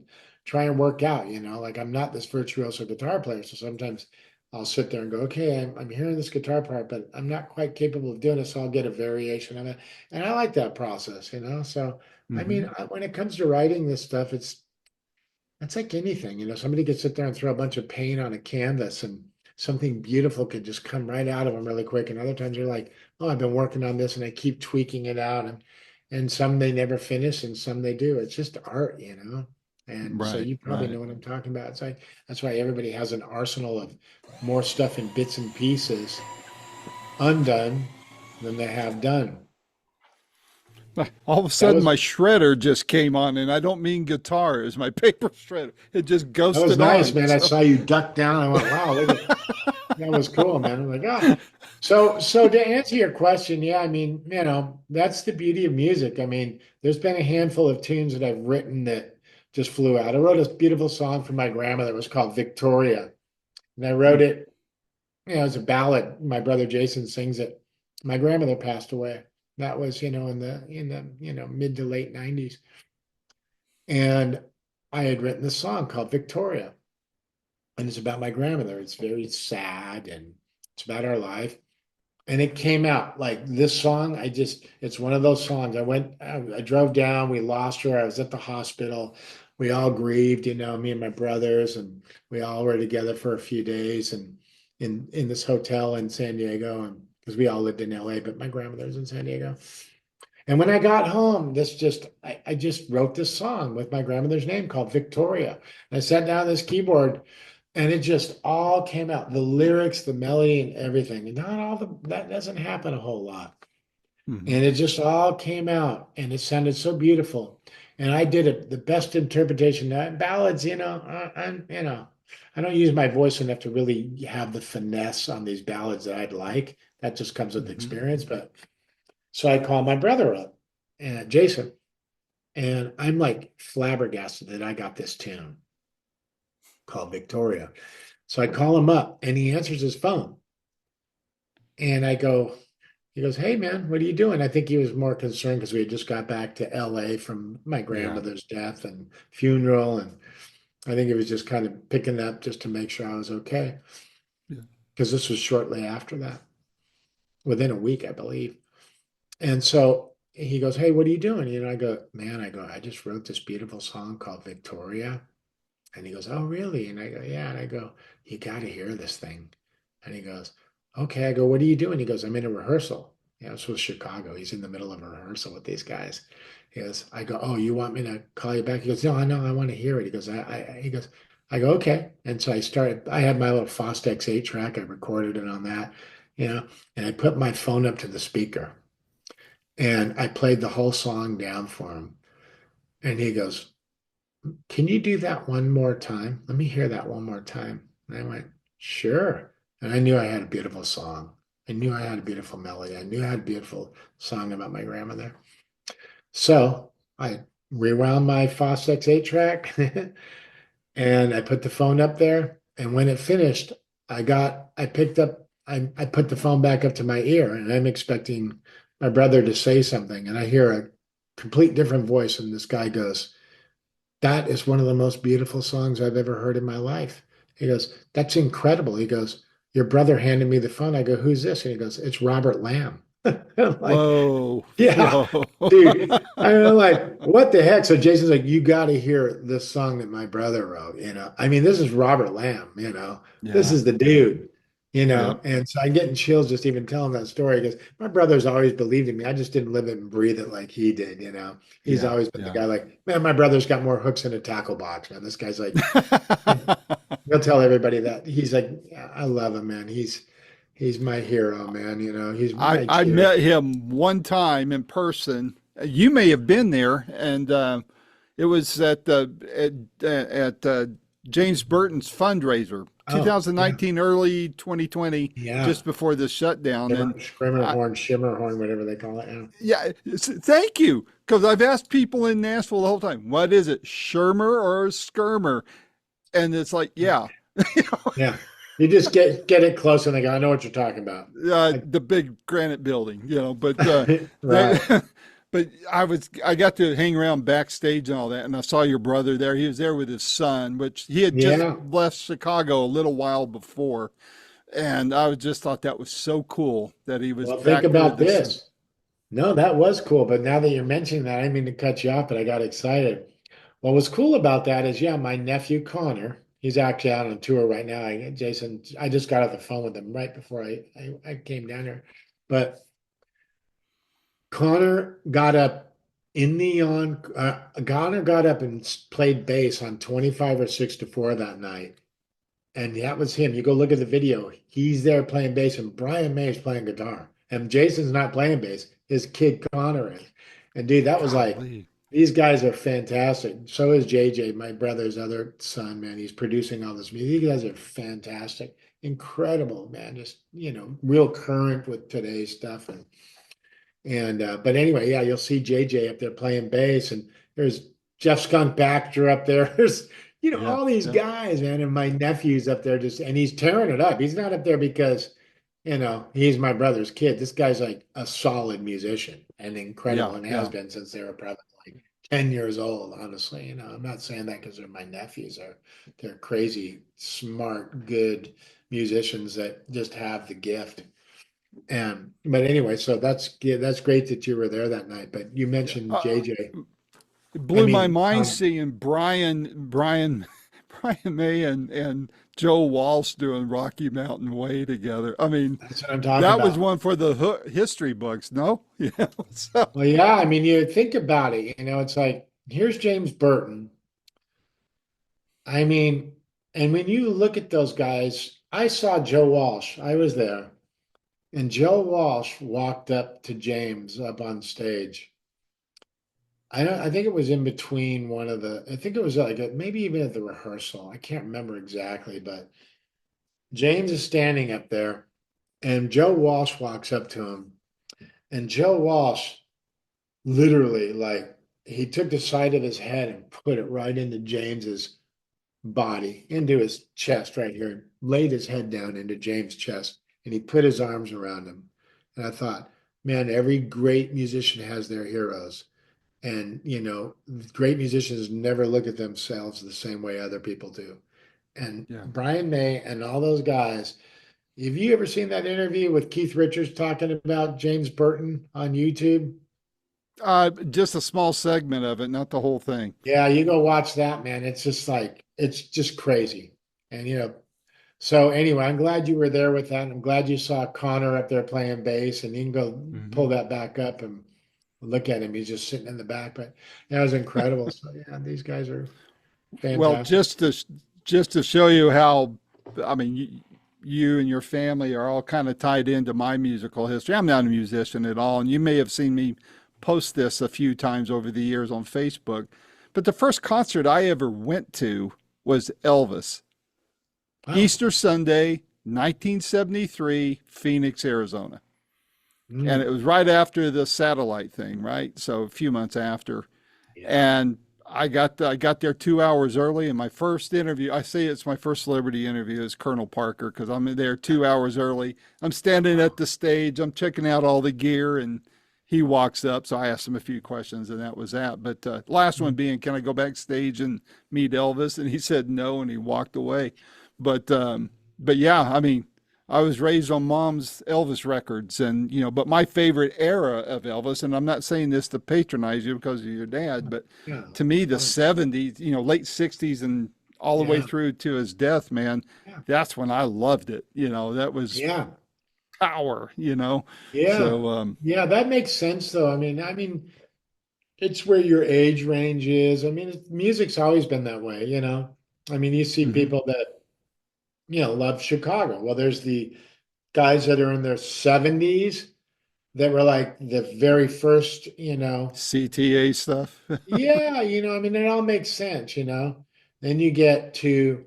try and work out, like I'm not this virtuoso guitar player. So sometimes I'll sit there and go, okay, I'm hearing this guitar part, but I'm not quite capable of doing it. So I'll get a variation of it. And I like that process, So, I mean, Hmm. when it comes to writing this stuff, it's like anything, somebody could sit there and throw a bunch of paint on a canvas and something beautiful could just come right out of them really quick. And other times you're like, oh, I've been working on this and I keep tweaking it out. And some they never finish and some they do. It's just art, And so Right. you probably Right. know what I'm talking about. It's like that's why everybody has an arsenal of more stuff in bits and pieces undone than they have done. All of a That sudden, was my shredder just came on, and I don't mean guitar; it's my paper shredder. It just that was ghosted nice, on. man. I So, saw you duck down. I went, wow, look at that was cool, man. I'm like, ah. So to answer your question, yeah, I mean, that's the beauty of music. I mean, there's been a handful of tunes that I've written that just flew out. I wrote a beautiful song for my grandmother. It was called Victoria. And I wrote it, as a ballad. My brother Jason sings it. My grandmother passed away. That was, in the mid to late 90s. And I had written this song called Victoria. And it's about my grandmother. It's very sad and it's about our life. And it came out like this song. It's one of those songs. I drove down, we lost her. I was at the hospital. We all grieved, me and my brothers, and we all were together for a few days and in this hotel in San Diego. And because we all lived in LA, but my grandmother's in San Diego. And when I got home, I just wrote this song with my grandmother's name called Victoria. And I sat down at this keyboard and it just all came out, the lyrics, the melody, and everything. And not all that doesn't happen a whole lot. mhm. And it just all came out and it sounded so beautiful. And I did it the best interpretation. Ballads, I don't use my voice enough to really have the finesse on these ballads that I'd like. That just comes with Mhm. experience. But so I called my brother up, Jason, And I'm like flabbergasted that I got this tune called Victoria. So I call him up and he answers his phone. And he goes, "Hey man, what are you doing?" I think he was more concerned because we had just got back to LA from my Yeah. grandmother's death and funeral. And I think he was just kind of picking up just to make sure I was okay. Yeah. Because this was shortly after that, within a week, I believe. And so he goes, "Hey, what are you doing?" I go, "Man," I just wrote this beautiful song called Victoria. And he goes, "Oh, really?" And I go, "Yeah." And I go, "You got to hear this thing." And he goes, "Okay." I go, "What are you doing?" He goes, "I'm in a rehearsal." This was Chicago. He's in the middle of a rehearsal with these guys. I go, "Oh, you want me to call you back?" He goes, "No, I know, I want to hear it." He goes, he goes, I go, "Okay." And so I had my little Fostex 8 track. I recorded it on that, you know, and I put my phone up to the speaker and I played the whole song down for him. And he goes, "Can you do that one more time? Let me hear that one more time." And I went, "Sure." And I knew I had a beautiful song. I knew I had a beautiful melody. I knew I had a beautiful song about my grandmother. So I rewound my Fostex 8 track and I put the phone up there. And when it finished, I put the phone back up to my ear and I'm expecting my brother to say something. And I hear a complete different voice. And this guy goes, "That is one of the most beautiful songs I've ever heard in my life." He goes, "That's incredible." He goes, "Your brother handed me the phone." I go, "Who's this?" And he goes, "It's Robert Lamb." I'm like, Whoa. yeah, Whoa. dude. I'm like, what the heck? So Jason's like, "You got to hear this song that my brother wrote. I mean, this is Robert Lamb. This Yeah. is the dude. Yep. And so I'm getting chills just even telling that story because my brother's always believed in me. I just didn't live it and breathe it like he did. He's Yeah. always been the Yeah. guy like, "Man, my brother's got more hooks in a tackle box, man." This guy's like, he'll tell everybody that. He's like, "Yeah, I love him, man. He's my hero, man. He's my I met cheerleader." him one time in person. You may have been there, and it was at James Burton's fundraiser, Oh, yeah, 2019, early 2020, yeah. just before the shutdown. And I, Shimmer horn, whatever they call it. Yeah. yeah, thank you, because I've asked people in Nashville the whole time, what is it, Shermer or Skirmer? And it's like, yeah, Yeah. You just get it close and they go, "I know what you're talking about." I, the big granite building, but right. that, but I got to hang around backstage and all that, and I saw your brother there. He was there with his son, which he had just Yeah. left Chicago a little while before, and I just thought that was so cool that he was Well, think back there about with his son. this. No, that was cool. But now that you're mentioning that, I didn't mean to cut you off, but I got excited. What was cool about that is, yeah, my nephew Connor, he's actually out on tour right now. Jason, I just got off the phone with him right before I came down here. But Connor got up Connor got up and played bass on 25 or 6 to 4 that night. And that was him. You go look at the video. He's there playing bass, and Brian May is playing guitar. And Jason's not playing bass. His kid Connor is. And dude, that was like, Golly, these guys are fantastic. So is JJ, my brother's other son, man. He's producing all this music. These guys are fantastic. Incredible, man. Just, real current with today's stuff. But anyway, yeah, you'll see JJ up there playing bass, and there's Jeff Skunk Baxter up there. There's yeah, all these yeah, guys, man, and my nephew's up there and he's tearing it up. He's not up there because he's my brother's kid. This guy's like a solid musician and yeah, incredible, and has yeah. been since they were probably like 10 years old. Honestly, I'm not saying that because they're my nephews. They're crazy, smart, good musicians that just have the gift. And but anyway, so that's great that you were there that night. But you Yeah. mentioned JJ. It I blew my mean, mind seeing Brian May and Joe Walsh doing Rocky Mountain Way together. I mean, that's what I'm talking that was about. one for the history books, no? Yeah. So, Well, yeah, I mean, you think about it, it's like here's James Burton. I mean, and when you look at those guys, I saw Joe Walsh. I was there, and Joe Walsh walked up to James up on stage. I think it was in between I think it was like maybe even at the rehearsal. I can't remember exactly, but James is standing up there. And Joe Walsh walks up to him, and Joe Walsh literally like he took the side of his head and put it right into James's body, into his chest right here, and laid his head down into James' chest, and he put his arms around him. And I thought, man, every great musician has their heroes. And, great musicians never look at themselves the same way other people do. And Yeah. Brian May and all those guys, have you ever seen that interview with Keith Richards talking about James Burton on YouTube? Just a small segment of it, not the whole thing. Yeah, you go watch that, man. It's just like, it's just crazy. And, so anyway, I'm glad you were there with that. I'm glad you saw Connor up there playing bass, and you can go pull Hmm. that back up and look at him. He's just sitting in the back, but that was incredible. So yeah, these guys are Well, fantastic. just to show you how, I mean, you and your family are all kind of tied into my musical history. I'm not a musician at all, and you may have seen me post this a few times over the years on Facebook. But the first concert I ever went to was Elvis, Wow. Easter Sunday, 1973, Phoenix, Arizona. And Mm, it was right after the satellite thing, right? So a few months after. yeah. And I got there 2 hours early. And my first interview, I say it's my first celebrity interview, is Colonel Parker because I'm there 2 hours early. I'm standing at Wow. the stage. I'm checking out all the gear, and he walks up. So I asked him a few questions, and that was that. But last one Mm, being, can I go backstage and meet Elvis? And he said no, and he walked away. But yeah, I mean, I was raised on mom's Elvis records, and but my favorite era of Elvis, and I'm not saying this to patronize you because of your dad, but yeah. to me, the Oh, 70s, late 60s and all the way yeah. through to his death, man, Yeah. that's when I loved it. That was Yeah. power. Yeah. So, Yeah. That makes sense though. I mean, it's where your age range is. I mean, music's always been that way. I mean, you see mhm. people that, love Chicago. Well, there's the guys that are in their 70s that were like the very first. CTA stuff. Yeah, I mean, it all makes sense. Then you get to,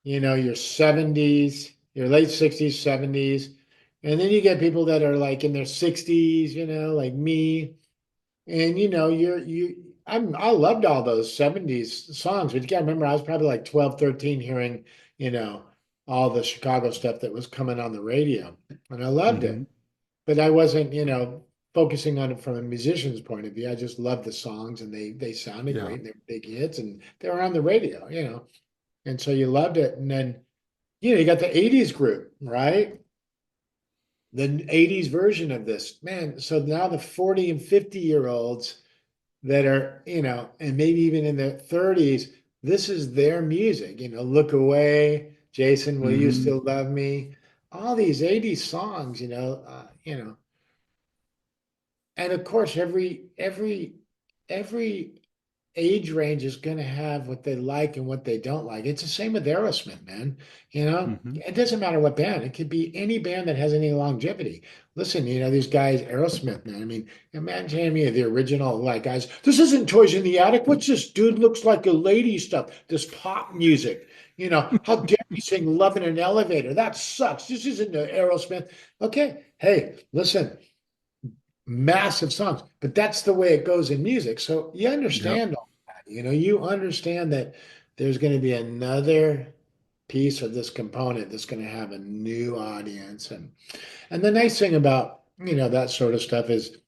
your 70s, your late 60s, 70s, and then you get people that are like in their 60s, like me. And I loved all those 70s songs, but you gotta remember I was probably like 12, 13 hearing, you know, all the Chicago stuff that was coming on the radio. And I loved Hmm. it. But I wasn't, focusing on it from a musician's point of view. I just loved the songs and they sounded Yeah. great and they were big hits and they were on the radio. And so you loved it. And then, you got the 80s group, right? The 80s version of this. Man, so now the 40 and 50-year-olds that are, and maybe even in their 30s, this is their music, Look Away, Jason, Will You Hmm. Still Love Me? All these 80s songs, and of course every age range is going to have what they like and what they don't like. It's the same with Aerosmith, man. Hmm. It doesn't matter what band. It could be any band that has any longevity. Listen, these guys, Aerosmith, man. I mean, imagine me the original like guys. This isn't Toys in the Attic. What's this dude looks like a lady stuff? This pop music. How dare you sing Love in an Elevator? That sucks. This isn't Aerosmith. Okay. Hey, listen, massive songs, but that's the way it goes in music. So you Yep. understand all that. You understand that there's going to be another piece of this component that's going to have a new audience. And the nice thing about, that sort of stuff is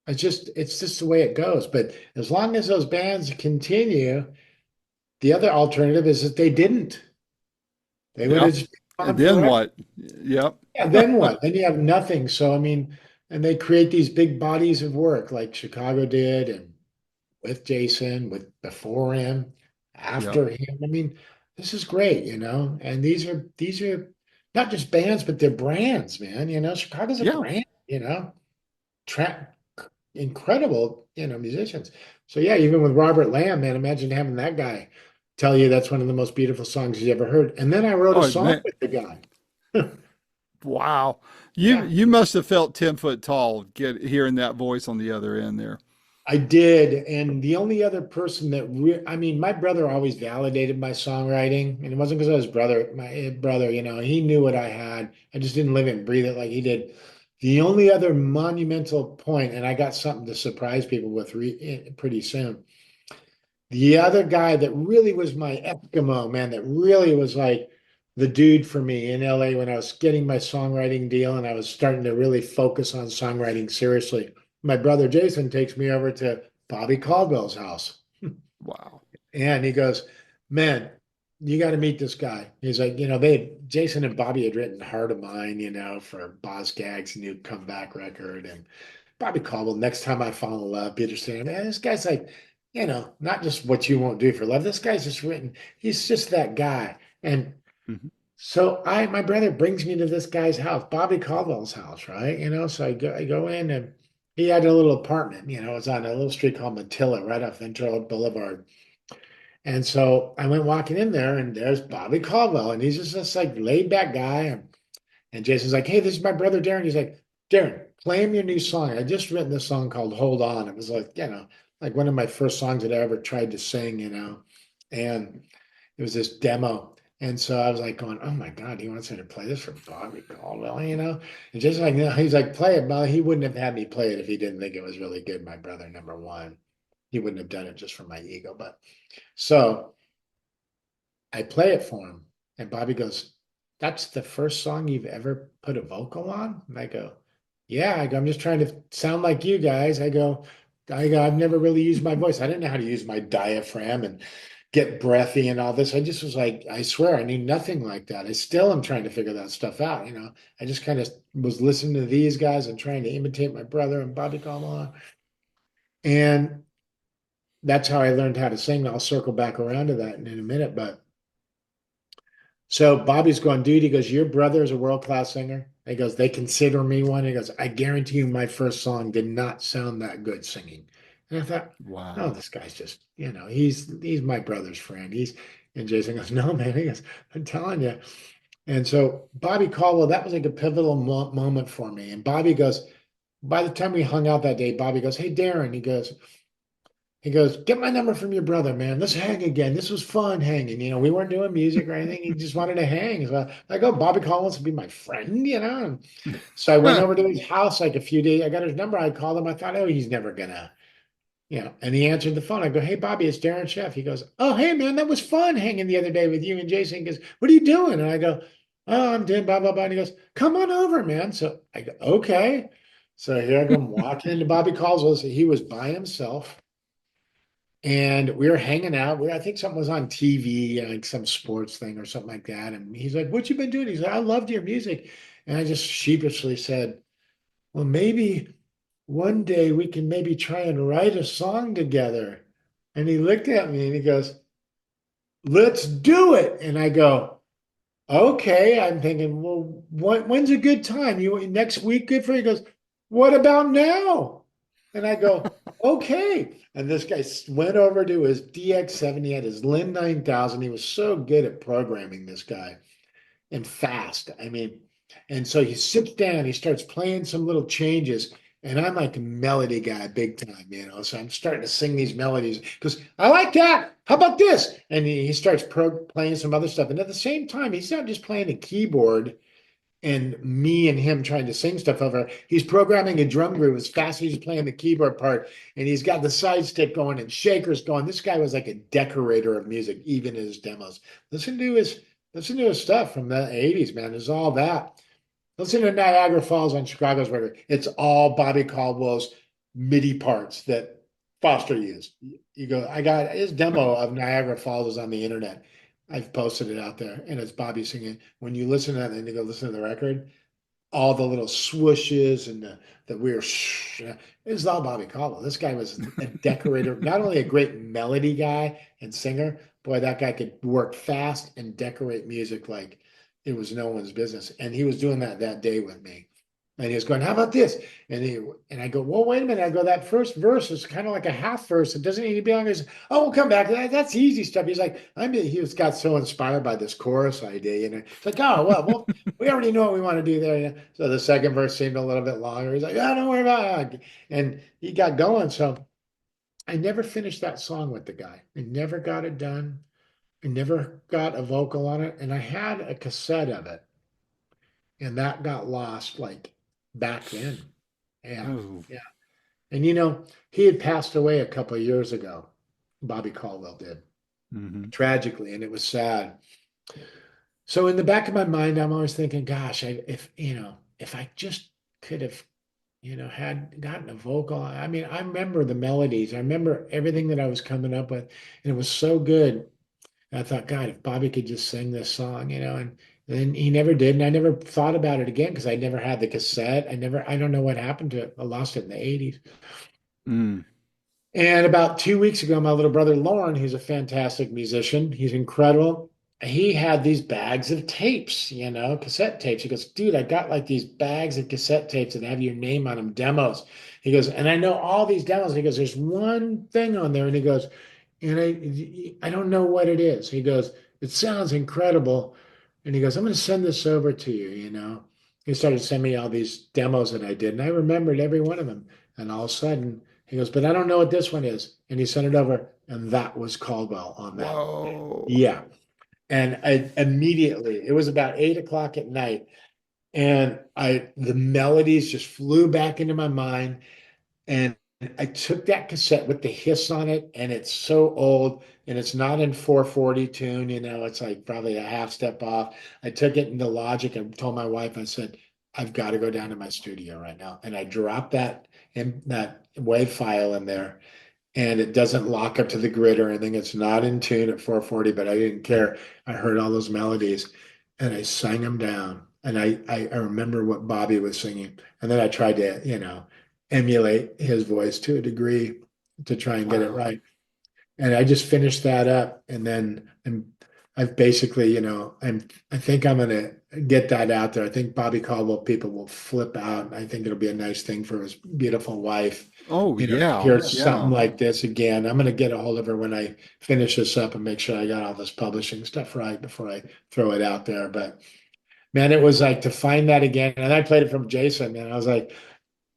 it's just the way it goes. But as long as those bands continue, the other alternative is that they didn't. They would Yeah. have just And gone then forever. what? Yep. Yeah, then what? Then you have nothing. So I mean, and they create these big bodies of work like Chicago did, and with Jason, with before him, Yep. after him. I mean, this is great. And these are not just bands, but they're brands, man. Chicago's a Yeah. brand. Tra Incredible, musicians. So yeah, even with Robert Lamb, man, imagine having that guy tell you that's one of the most beautiful songs he's ever heard. And then I wrote a Oh, song man. with the guy. Wow. You Yeah. you must have felt 10 foot tall hearing that voice on the other end there. I did, and the only other person I mean, my brother always validated my songwriting, and it wasn't because I was my brother, he knew what I had. I just didn't live it and breathe it like he did. The only other monumental point, and I got something to surprise people with pretty soon. The other guy that really was my Eskimo, man, that really was like the dude for me in LA when I was getting my songwriting deal and I was starting to really focus on songwriting seriously. My brother Jason takes me over to Bobby Caldwell's house. Wow. And he goes, man, you got to meet this guy. He's like, Jason and Bobby had written Heart of Mine, for Boz Gagg's new comeback record. And Bobby Caldwell, Next Time I Fall in Love, Peter Stan, man, this guy's like, not just What You Won't Do for Love. This guy's just written, he's just that guy. And Mhm. so my brother brings me to this guy's house, Bobby Caldwell's house, right? So I go in and he had a little apartment, it's on a little street called Matilla, right off Ventura Boulevard. And so I went walking in there, and there's Bobby Caldwell, and he's just this like laid back guy. And Jason's like, "Hey, this is my brother Darin." He's like, "Darin, play him your new song." I just written this song called "Hold On." It was like, like one of my first songs that I ever tried to sing, and it was this demo. And so I was like going, "Oh my God, he wants me to play this for Bobby Caldwell." And just like, no, he's like, "Play it." Well, he wouldn't have had me play it if he didn't think it was really good. My brother, number one, he wouldn't have done it just for my ego. But so I play it for him, and Bobby goes, "That's the first song you've ever put a vocal on?" And I go, "Yeah." I go, "I'm just trying to sound like you guys." I go, "I've never really used my voice. I didn't know how to use my diaphragm and get breathy and all this. I just was like, I swear, I knew nothing like that. I still am trying to figure that stuff out. I just kind of was listening to these guys and trying to imitate my brother and Bobby Caldwell. And that's how I learned how to sing. I'll circle back around to that in a minute, but so Bobby's going, dude, he goes, your brother is a world-class singer. He goes, they consider me one. He goes, I guarantee you my first song did not sound that good singing. And I thought, oh, Wow. this guy's just, he's my brother's friend. And Jason goes, no, man. He goes, I'm telling you. And so Bobby Caldwell, that was like a pivotal moment for me. And Bobby goes, by the time we hung out that day, Bobby goes, hey, Darin, he goes, get my number from your brother, man. Let's hang again. This was fun hanging. We weren't doing music or anything. He just wanted to hang. So I go, Bobby Collins to be my friend. And so I went over to his house like a few days. I got his number. I called him. I thought, oh, he's never gonna. And he answered the phone. I go, hey, Bobby, it's Darin Scheff. He goes, oh, hey, man, that was fun hanging the other day with you and Jason. He goes, what are you doing? And I go, oh, I'm doing blah, blah, blah. And he goes, come on over, man. So I go, okay. So here I go. I'm walking into Bobby Caldwell's. He was by himself. And we were hanging out. I think something was on TV, like some sports thing or something like that. And he's like, what you been doing? He's like, I loved your music. And I just sheepishly said, well, maybe one day we can maybe try and write a song together. And he looked at me and he goes, let's do it. And I go, okay. I'm thinking, well, when's a good time? You next week good for you? He goes, what about now? And I go, okay. And this guy went over to his DX7. He had his Lin 9000. He was so good at programming, this guy, and fast. I mean, and so he sits down, he starts playing some little changes. And I'm like a melody guy big time. So I'm starting to sing these melodies because I like that. How about this? And he starts playing some other stuff. And at the same time, he's not just playing a keyboard and me and him trying to sing stuff over. He's programming a drum groove as fast as he's playing the keyboard part, and he's got the side stick going and shakers going. This guy was like a decorator of music, even in his demos. Listen to his stuff from the '80s, man. There's all that. Listen to Niagara Falls on Chicago's record. It's all Bobby Caldwell's MIDI parts that Foster used. You go, I got his demo of Niagara Falls is on the internet. I've posted it out there, and it's Bobby singing. When you listen to that, and then you go listen to the record, all the little swooshes and the weird it's all Bobby Caldwell. This guy was a decorator, not only a great melody guy and singer, boy, that guy could work fast and decorate music like it was no one's business. And he was doing that day with me. And he was going, how about this? And I go, well, wait a minute. I go, that first verse is kind of like a half verse. It doesn't need to be long. He goes, oh, we'll come back to that. That's easy stuff. He's like, he was got so inspired by this chorus idea. It's like, oh, well, we already know what we want to do there. So the second verse seemed a little bit longer. He's like, oh, don't worry about it. And he got going. So I never finished that song with the guy. I never got it done. I never got a vocal on it. And I had a cassette of it. And that got lost like back then. Yeah, Oh. yeah. And he had passed away a couple of years ago. Bobby Caldwell did, Hmm. tragically, and it was sad. So in the back of my mind, I'm always thinking, gosh, if I just could have, had gotten a vocal. I mean, I remember the melodies. I remember everything that I was coming up with, and it was so good. And I thought, God, if Bobby could just sing this song, and then he never did, and I never thought about it again because I never had the cassette. I don't know what happened to it. I lost it in the '80s. Mm. And about 2 weeks ago, my little brother Lauren, who's a fantastic musician, he's incredible. He had these bags of tapes, cassette tapes. He goes, dude, I got like these bags of cassette tapes that have your name on them, demos. He goes, and I know all these demos. He goes, there's one thing on there. And he goes, and I don't know what it is. He goes, it sounds incredible. And he goes, I'm going to send this over to you. He started sending me all these demos that I did. And I remembered every one of them. And all of a sudden, he goes, but I don't know what this one is. And he sent it over, and that was Caldwell on that. Whoa. Yeah. And I immediately, it was about 8 o'clock at night, and the melodies just flew back into my mind. And I took that cassette with the hiss on it, and it's so old, and it's not in 440 tune, it's like probably a half step off. I took it into Logic and told my wife, I said, I've got to go down to my studio right now. And I dropped that wave file in there, and it doesn't lock up to the grid or anything. It's not in tune at 440, but I didn't care. I heard all those melodies and I sang them down. And I remember what Bobby was singing. And then I tried to, emulate his voice to a degree to try and get it Wow. right. And I just finished that up. And then I've basically, I think I'm gonna get that out there. I think Bobby Caldwell people will flip out. I think it'll be a nice thing for his beautiful wife, Oh, to yeah. hear something Yeah. like this again. I'm gonna get a hold of her when I finish this up and make sure I got all this publishing stuff right before I throw it out there. But man, it was like to find that again. And I played it from Jason, and I was like,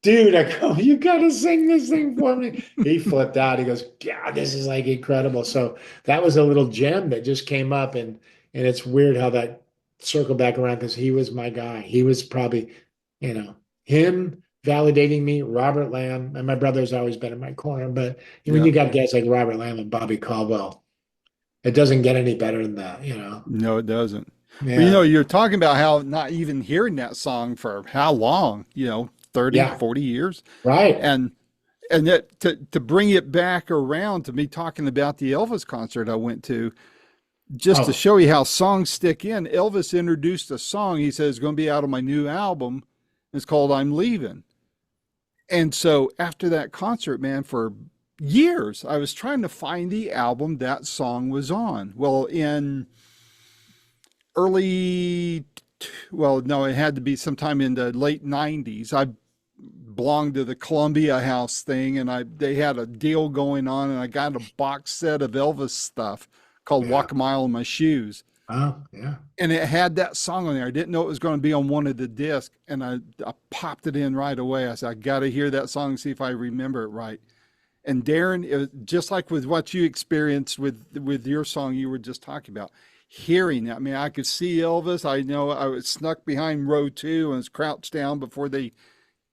dude, I go, you gotta sing this thing for me. He flipped out. He goes, yeah, this is like incredible. So that was a little gem that just came up, and it's weird how that circled back around because he was my guy. He was probably, him validating me, Robert Lamb, and my brother's always been in my corner. But when Yeah. you got guys like Robert Lamb and Bobby Caldwell, it doesn't get any better than that. No, it doesn't. But Yeah. you're talking about how not even hearing that song for how long, 30, Yeah. 40 years. Right. And that to bring it back around to me talking about the Elvis concert I went to, just to Oh, show you how songs stick in, Elvis introduced a song he says is going to be out on my new album. It's called I'm Leaving. And so after that concert, man, for years, I was trying to find the album that song was on. Well, in early, well, no, it had to be sometime in the late 90s. I belonged to the Columbia House thing, and they had a deal going on, and I got a box set of Elvis stuff called yeah. Walk a Mile in My Shoes. Oh, yeah. And it had that song on there. I didn't know it was going to be on one of the discs, and I popped it in right away. I said, I got to hear that song and see if I remember it right. And Darin, it was just like with what you experienced with your song you were just talking about, hearing that. I mean, I could see Elvis. I know I was snuck behind row two and was crouched down before they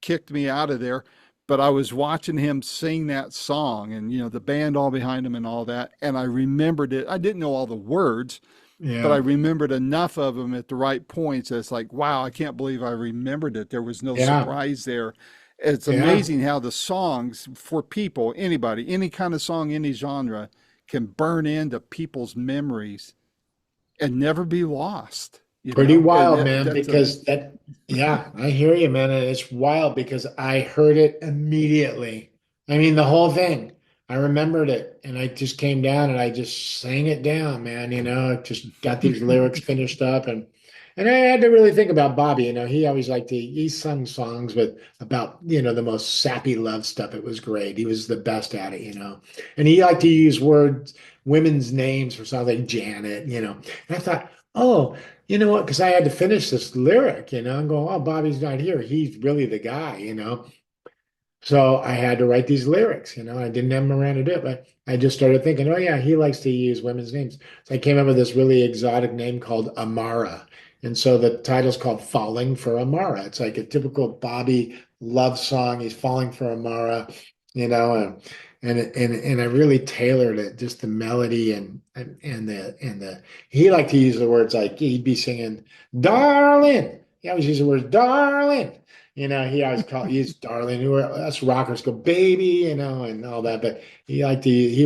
kicked me out of there. But I was watching him sing that song and, the band all behind him and all that. And I remembered it. I didn't know all the words, but I Yeah. remembered enough of them at the right points. It's like, wow, I can't believe I remembered it. There was no Yeah. surprise there. It's Yeah. amazing how the songs for people, anybody, any kind of song, any genre, can burn into people's memories and never be lost. Pretty And wild, man, that's a, because yeah, I hear you, man. And it's wild because I heard it immediately. I mean, the whole thing. I remembered it and I just came down and I just sang it down, man. Just got these lyrics finished up, and I had to really think about Bobby. He always liked to, he sung songs with about, the most sappy love stuff. It was great. He was the best at it. And he liked to use words, women's names for something like Janet. And I thought, oh, you know what? Because I had to finish this lyric, and go, oh, Bobby's not here. He's really the guy. So I had to write these lyrics. I didn't have him around to do it, but I just started thinking, oh yeah, he likes to use women's names. So I came up with this really exotic name called Amara. And so the title's called Falling for Amara. It's like a typical Bobby love song. He's falling for Amara, you know, and I really tailored it, just the melody and the he liked to use the words like he'd be singing, darling. He always used the words darling. He always used darling. Us rockers go baby, and all that. But he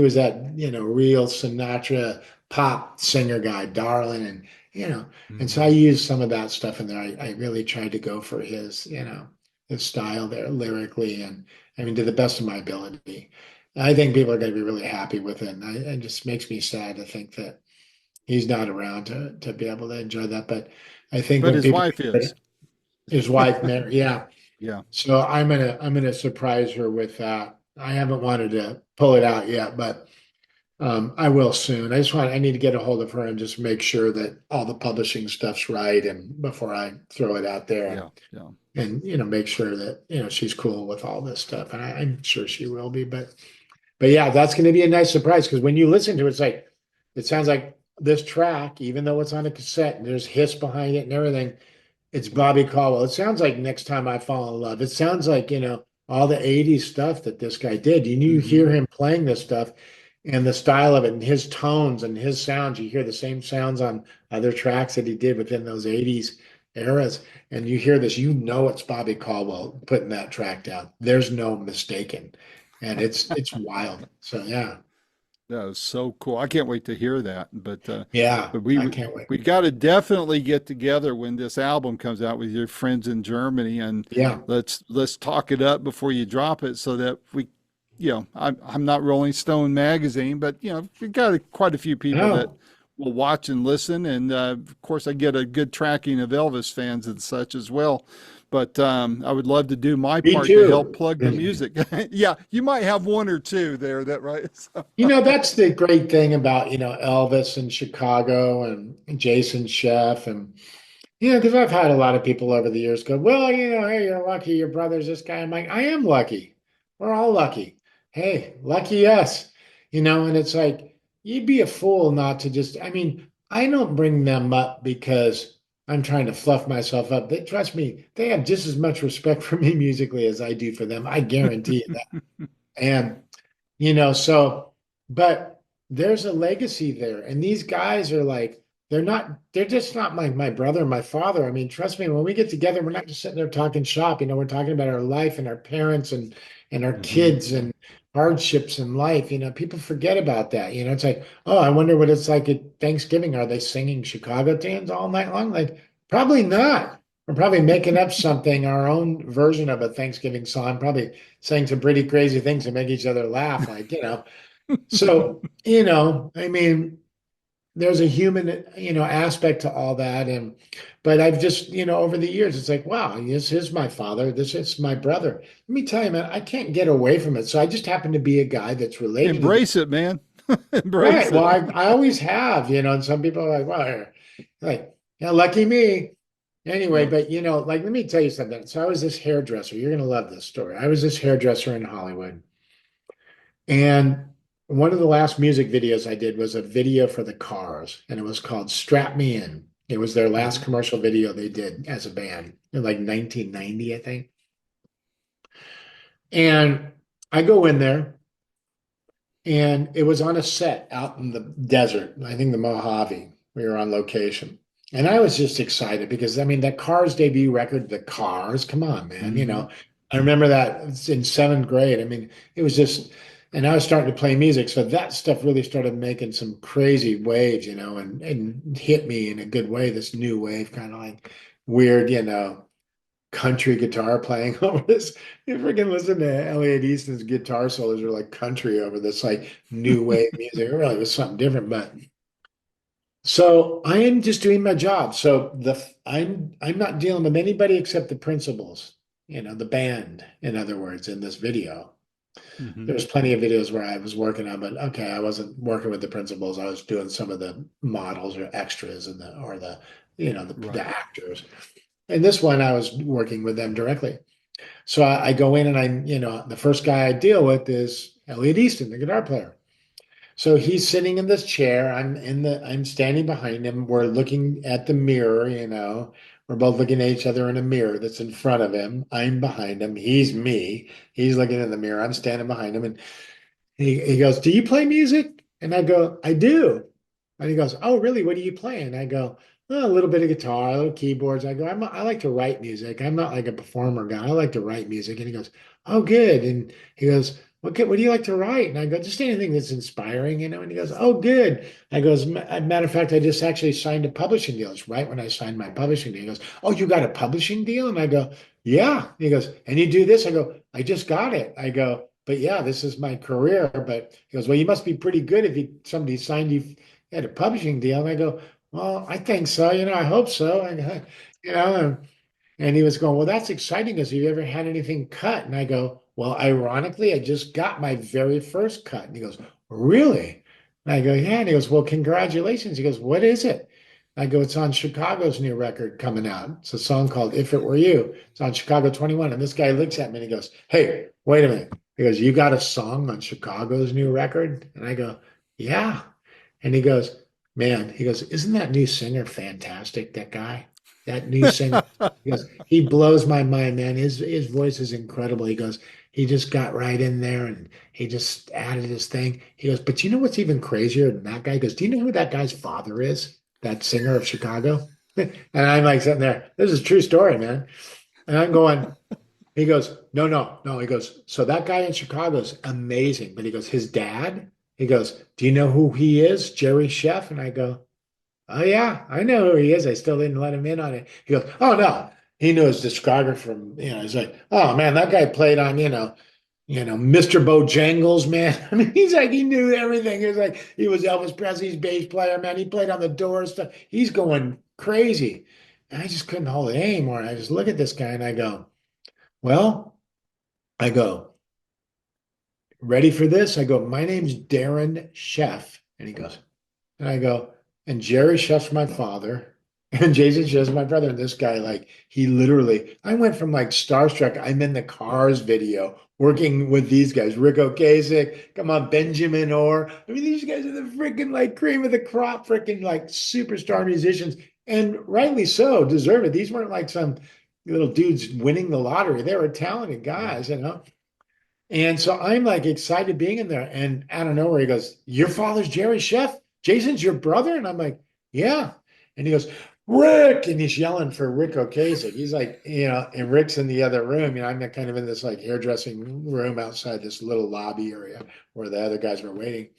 was that, real Sinatra pop singer guy, darling, you know, and so I Hmm. used some of that stuff in there. I really tried to go for his style there lyrically, and I mean to the best of my ability. I think people are going to be really happy with it. And it just makes me sad to think that he's not around to be able to enjoy that. But I think But when his people wife hear is. it, his wife, Mary, yeah. Yeah. So I'm gonna surprise her with that. I haven't wanted to pull it out yet, but I will soon. I need to get a hold of her and just make sure that all the publishing stuff's right and before I throw it out there Yeah. Yeah. and make sure that, she's cool with all this stuff. And I'm sure she will be, but yeah, that's going to be a nice surprise because when you listen to it, it sounds like this track, even though it's on a cassette and there's hiss behind it and everything, it's Bobby Caldwell. It sounds like Next Time I Fall in Love. It sounds like, all the 80s stuff that this guy did. You Hmm. hear him playing this stuff and the style of it and his tones and his sounds. You hear the same sounds on other tracks that he did within those 80s eras. And you hear this, it's Bobby Caldwell putting that track down. There's no mistaking. And it's wild. So yeah. That was so cool. I can't wait to hear that. Yeah. But we I we, can't wait. we got to definitely get together when this album comes out with your friends in Germany, and Yeah. let's talk it up before you drop it, so that I'm not Rolling Stone magazine, but we got quite a few people that No. will watch and listen, and of course I get a good tracking of Elvis fans and such as well. But I would love to do my Me part to help too. plug the music. Yeah, you might have one or two there, that right? So, That's the great thing about, Elvis and Chicago and Jason Scheff. And, because I've had a lot of people over the years go, well, hey, you're lucky your brother's this guy. I'm like, I am lucky. We're all lucky. Hey, lucky us. And it's like, you'd be a fool not to just, I mean, I don't bring them up because I'm trying to fluff myself up. Trust me, they have just as much respect for me musically as I do for them. I guarantee you that. And so, but there's a legacy there. And these guys are like, they're just not my brother and my father. I mean, trust me, when we get together, we're not just sitting there talking shop. We're talking about our life and our parents and our mhm. kids and hardships in life. People forget about that. It's like, oh, I wonder what it's like at Thanksgiving. Are they singing Chicago tunes all night long? Like, probably not. We're probably making up something, our own version of a Thanksgiving song, probably saying some pretty crazy things to make each other laugh, So, I mean, there's a human, aspect to all that. But I've just, over the years, it's like, wow, this is my father. This is my brother. Let me tell you, man, I can't get away from it. So I just happen to be a guy that's related to the, Embrace it, man. Embrace right. Well, it. I always have, and some people are like, well, like, yeah, lucky me. Anyway, Yep. but like, let me tell you something. So I was this hairdresser. You're going to love this story. I was this hairdresser in Hollywood. And one of the last music videos I did was a video for the Cars, and it was called Strap Me In. It was their last Mhm. commercial video they did as a band in like 1990, I think. And I go in there, and it was on a set out in the desert, I think the Mojave. We were on location. And I was just excited because, I mean, that Cars debut record, The Cars, come on, man. Mhm. I remember that in seventh grade. I mean, it was just, and I was starting to play music. So that stuff really started making some crazy waves, and hit me in a good way, this new wave, kind of like weird, country guitar playing over this. You freaking listen to Elliot Easton's guitar solos are like country over this like new wave music. It really was something different. But so I am just doing my job. So I'm not dealing with anybody except the principals, the band, in other words, in this video. Mhm. There's plenty of videos where I was working on, but okay, I wasn't working with the principals. I was doing some of the models or extras and the Right. actors. And this one I was working with them directly. So I go in and the first guy I deal with is Elliot Easton, the guitar player. So he's sitting in this chair. I'm standing behind him. We're looking at the mirror, you know. We're both looking at each other in a mirror that's in front of him. I'm behind him. He's me. He's looking in the mirror. I'm standing behind him. And he goes, "Do you play music?" And I go, "I do." And he goes, "Oh, really? What do you play?" And I go, "Oh, a little bit of guitar, a little keyboards." I go, I like to write music. I'm not like a performer guy. I like to write music." And he goes, "Oh, good." And he goes, what do you like to write?" And I go, "Just anything that's inspiring, you know." And he goes, "Oh, good." I goes, Matter of fact, I just actually signed a publishing deal." It's right when I signed my publishing deal. He goes, "Oh, you got a publishing deal?" And I go, "Yeah." He goes, "And you do this?" I go, "I just got it." I go, "But yeah, this is my career." But he goes, "Well, you must be pretty good if somebody signed you at a publishing deal." And I go, "Well, I think so. You know, I hope so." And, you know, and he was going, "Well, that's exciting. Because have you ever had anything cut?" And I go, "Well, ironically, I just got my very first cut." And he goes, "Really?" And I go, "Yeah." And he goes, "Well, congratulations." He goes, "What is it?" I go, "It's on Chicago's new record coming out. It's a song called If It Were You. It's on Chicago 21." And this guy looks at me and he goes, "Hey, wait a minute." He goes, "You got a song on Chicago's new record?" And I go, "Yeah." And he goes, "Man," he goes, "isn't that new singer fantastic? That guy, that new singer." He goes, "He blows my mind, man. His voice is incredible." He goes, "He just got right in there and he just added his thing." He goes, "But you know what's even crazier than that guy?" He goes, "Do you know who that guy's father is? That singer of Chicago?" And I'm like sitting there, "This is a true story, man." And I'm going, he goes, "No, no, no." He goes, "So that guy in Chicago's amazing." But he goes, "His dad?" He goes, "Do you know who he is? Jerry Scheff?" And I go, "Oh yeah, I know who he is. I still didn't let him in on it." He goes, "Oh no." He knew his discography from, you know, he's like, "Oh man, that guy played on, Mr. Bojangles, man." I mean, he's like, he knew everything. He was like, he was Elvis Presley's bass player, man. He played on the Doors stuff. He's going crazy. And I just couldn't hold it anymore. I just look at this guy and I go, "Well," I go, "ready for this?" I go, "My name's Darin Scheff." And he goes, and I go, "And Jerry Chef's my father, and Jason Chef's my brother." And this guy, like, he literally, I went from like starstruck. I'm in the Cars video working with these guys, Rick Ocasek, come on, Benjamin Orr. I mean, these guys are the freaking like cream of the crop, freaking like superstar musicians, and rightly so, deserve it. These weren't like some little dudes winning the lottery. They were talented Yeah. guys, you know. And so I'm like excited being in there. And out of nowhere, he goes, "Your father's Jerry Chef? Jason's your brother?" And I'm like, "Yeah." And he goes, "Rick." And he's yelling for Rick Ocasek. He's like, and Rick's in the other room. I'm kind of in this like hairdressing room outside this little lobby area where the other guys were waiting.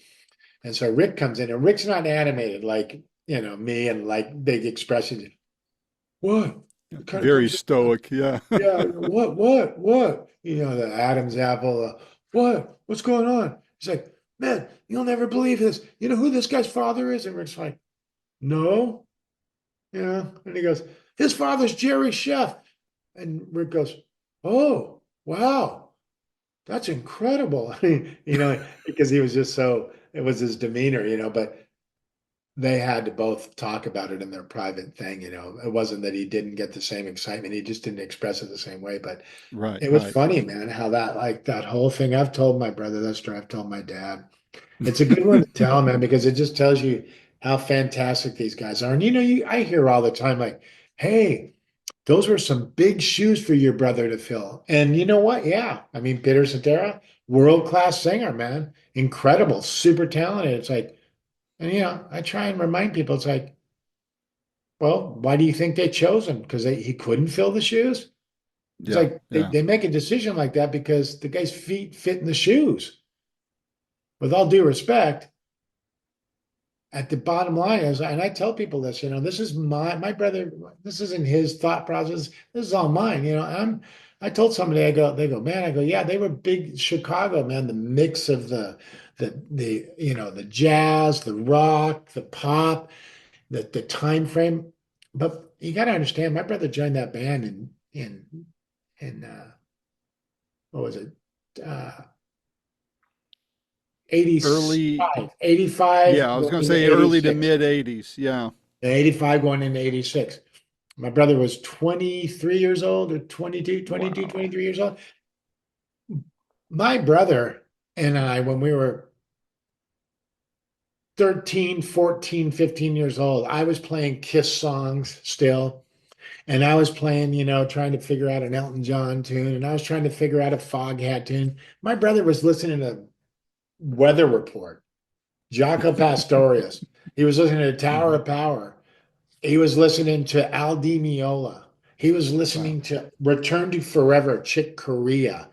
And so Rick comes in, and Rick's not animated like, me and like big expressions. "What?" It kind of Very comes in. stoic. Yeah. "Yeah, what?" The Adam's apple. "What? What's going on?" He's like, "Man, you'll never believe this. You know who this guy's father is?" And Rick's like, "No." Yeah. And he goes, "His father's Jerry Chef." And Rick goes, "Oh, wow. That's incredible." Because he was just it was his demeanor, but they had to both talk about it in their private thing. It wasn't that he didn't get the same excitement. He just didn't express it the same way. But Right, it was right. funny, man, how that whole thing. I've told my brother that story. I've told my dad. It's a good one to tell, man, because it just tells you how fantastic these guys are. And I hear all the time, like, "Hey, those were some big shoes for your brother to fill." And you know what? Yeah, I mean, Peter Cetera, world-class singer, man, incredible, super talented. It's like, and I try and remind people, it's like, well, why do you think they chose him? Because he couldn't fill the shoes. It's Yeah, like yeah. they make a decision like that because the guy's feet fit in the shoes. With all due respect, at the bottom line is, and I tell people this, this is my brother. This isn't his thought process. This is all mine. I told somebody, they go, "Man," I go, "Yeah, they were big Chicago, man. The mix of the jazz, the rock, the pop, the time frame." But you got to understand, my brother joined that band in what was it? Uh, Early, 85, 85 yeah, I was going going to into say early to 86. mid 80s. Yeah. 85 going into 86. My brother was 23 years old or 22, Wow. 23 years old. My brother and I, when we were 13, 14, 15 years old. I was playing Kiss songs still. And I was playing, trying to figure out an Elton John tune. And I was trying to figure out a Foghat tune. My brother was listening to Weather Report, Jaco Pastorius. He was listening to Tower Hmm. of Power. He was listening to Al Di Meola. He was Wow. listening to Return to Forever, Chick Corea.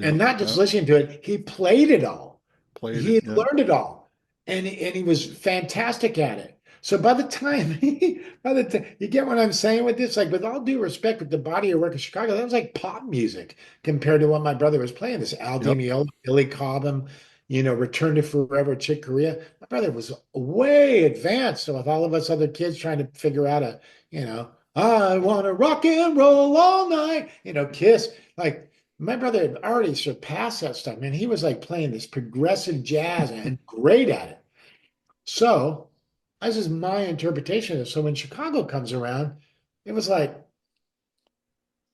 And Yep. not just Yep. listening to it, he played it all. Played He it. had Yep. learned it all, and he was fantastic at it. So by the time you get what I'm saying with this, like with all due respect, with the body of work in Chicago, that was like pop music compared to what my brother was playing. This Al Di Yep. Meola, Billy Cobham, Return to Forever, Chick Corea. My brother was way advanced. So with all of us other kids trying to figure out I want to rock and roll all night, Kiss, like my brother had already surpassed that stuff, man. He was like playing this progressive jazz and great at it. So, this is my interpretation of it. So when Chicago comes around, it was like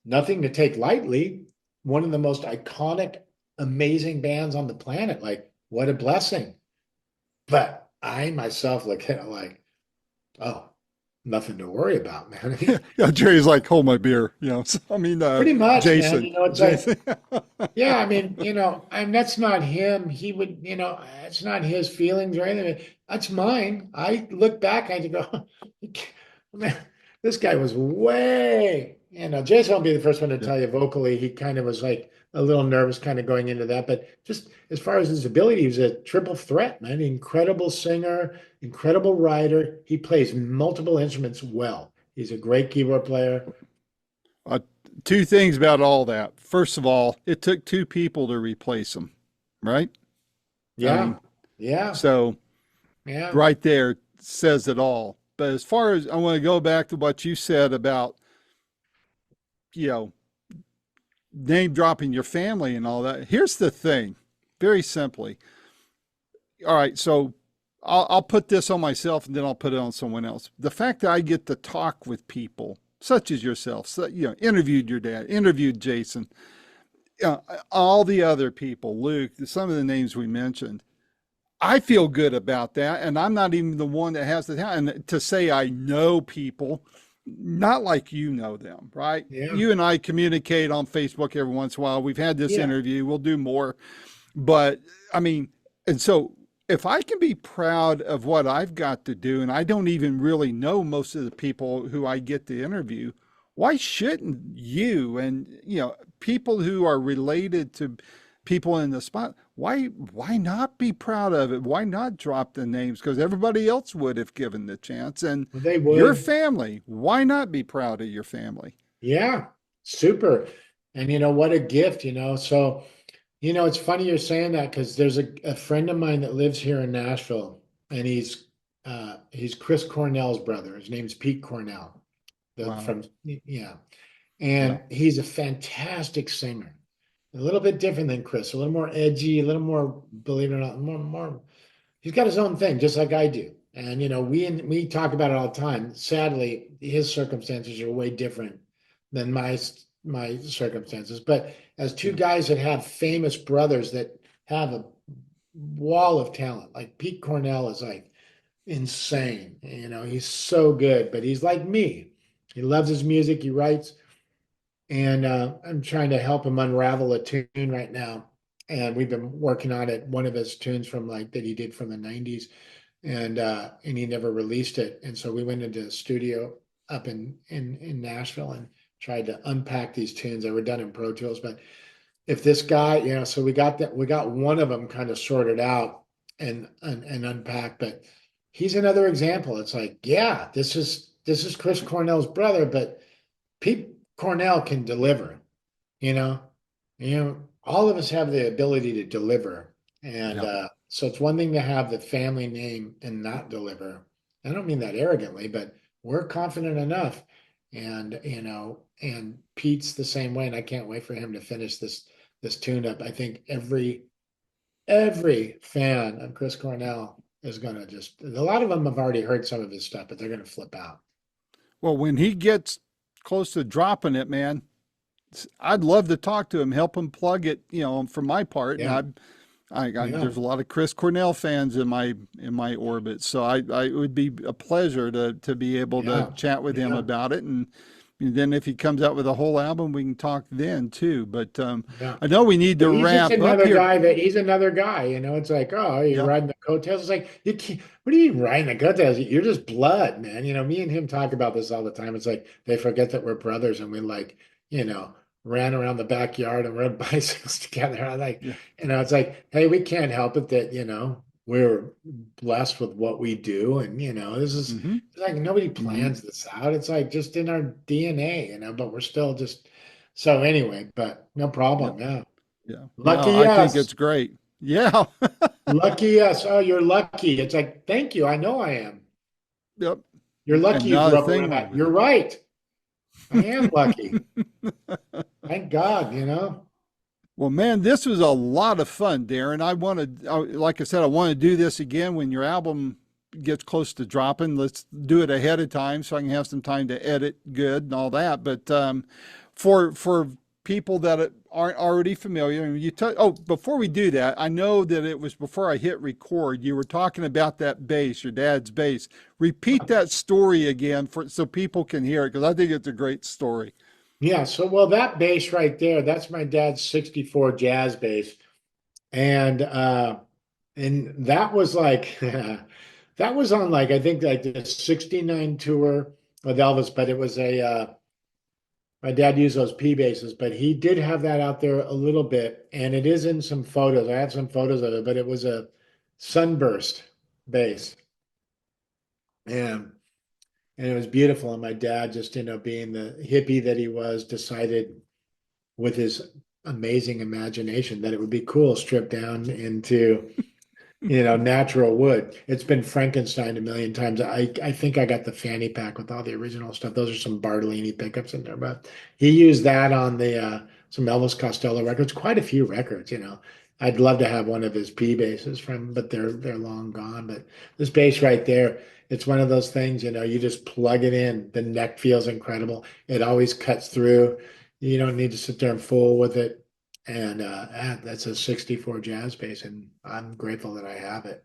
nothing to take lightly. One of the most iconic, amazing bands on the planet. Like, what a blessing. But I myself look at it like, oh, nothing to worry about, man. I mean, Yeah. Jerry's like, hold my beer. So, I mean, pretty much, man. Jason. It's like, Jason. yeah, I mean, and that's not him. He would, it's not his feelings or anything. That's mine. I look back, I go, man, this guy was way, Jason won't be the first one to Yep. tell you vocally, he kind of was like a little nervous kind of going into that. But just as far as his ability, he was a triple threat, man. Incredible singer, incredible writer. He plays multiple instruments well. He's a great keyboard player. Uh, Two things about all that. First of all, it took two people to replace him, right? I Yeah, mean, yeah, so yeah, right there says it all. But as far as I want to go back to what you said about, you know, name dropping your family and all that, here's the thing very simply. All right, so I'll put this on myself and then I'll put it on someone else. The fact that I get to talk with people such as yourself, so, interviewed your dad, interviewed Jason, all the other people, Luke, some of the names we mentioned. I feel good about that, and I'm not even the one that has the talent. And to say I know people, not like you know them, right? yeah, You and I communicate on Facebook every once in a while. We've had this yeah. interview. We'll do more, but I mean, and so if I can be proud of what I've got to do, and I don't even really know most of the people who I get to interview, why shouldn't you and people who are related to people in the spot, why not be proud of it? Why not drop the names? Because everybody else would if given the chance. And Well, they your would. family, why not be proud of your family? Yeah, super. And what a gift. So, it's funny you're saying that because there's a friend of mine that lives here in Nashville, and he's Chris Cornell's brother. His name's Pete Cornell. Wow. Yeah. Yeah. And he's a fantastic singer. A little bit different than Chris, a little more edgy, a little more, believe it or not, more. He's got his own thing, just like I do. And we talk about it all the time. Sadly, his circumstances are way different than my circumstances. But as two Yeah. guys that have famous brothers that have a wall of talent, like Pete Cornell is like insane. He's so good, but he's like me. He loves his music. He writes, and I'm trying to help him unravel a tune right now. And we've been working on it. One of his tunes from like that he did from the '90s, and he never released it. And so we went into the studio up in Nashville and tried to unpack these tunes that were done in Pro Tools. But if this guy, so we got one of them kind of sorted out and unpacked. But he's another example. It's like, yeah, this is Chris Cornell's brother, but Pete Cornell can deliver, you know. All of us have the ability to deliver. And Yeah. so it's one thing to have the family name and not deliver. I don't mean that arrogantly, but we're confident enough. And and Pete's the same way, and I can't wait for him to finish this tune up. I think every fan of Chris Cornell is gonna just a lot of them have already heard some of his stuff, but they're gonna flip out. Well, when he gets close to dropping it, man, I'd love to talk to him, help him plug it, for my part. And Yeah. Yeah, There's a lot of Chris Cornell fans in my orbit, so it would be a pleasure to be able to yeah, chat with him yeah, about it, and then if he comes out with a whole album, we can talk then too. But yeah. I know we need But to he's just wrap up another here. guy that he's another guy, you know. It's like, oh, you're Yeah. riding the coattails. It's like you can't, what do you mean riding the coattails? You're just blood, man. You know, me and him talk about this all the time. It's like they forget that we're brothers and we like, you know, ran around the backyard and rode bicycles together. I like, Yeah. you know, it's like, hey, we can't help it that, you know, we're blessed with what we do. And, you know, this is Mm-hmm. it's like nobody Mm-hmm. plans this out. It's like just in our DNA, you know, but we're still just so anyway, but no Yep. problem. Yeah. Yeah. No, Lucky I think us. it's great. Yeah. Lucky us. Oh, you're lucky. It's like, thank you. I know I am. Yep. You're lucky you Another grew up thing around that. You're right. I am lucky. Thank God, you know? Well, man, this was a lot of fun, Darren. Like I said, I want to do this again when your album gets close to dropping. Let's do it ahead of time so I can have some time to edit good and all that. But for people that aren't already familiar, and before we do that, I know that it was before I hit record. You were talking about that bass, your dad's bass. Repeat that story again so people can hear it because I think it's a great story. Yeah. So, well, that bass right there, that's my dad's 64 jazz bass. And that was like, that was on like, I think like the 69 tour with Elvis, but it was my dad used those P bases, but he did have that out there a little bit, and it is in some photos. I have some photos of it, but it was a sunburst base, and it was beautiful. And my dad, just being the hippie that he was, decided with his amazing imagination that it would be cool stripped down into natural wood. It's been Frankenstein a million times. I think I got the fanny pack with all the original stuff. Those are some Bartolini pickups in there, but he used that on the some Elvis Costello records, quite a few records, you know. I'd love to have one of his P basses but they're long gone. But this bass right there, it's one of those things, you know, you just plug it in. The neck feels incredible. It always cuts through. You don't need to sit there and fool with it. And that's a 64 jazz bass, and I'm grateful that I have it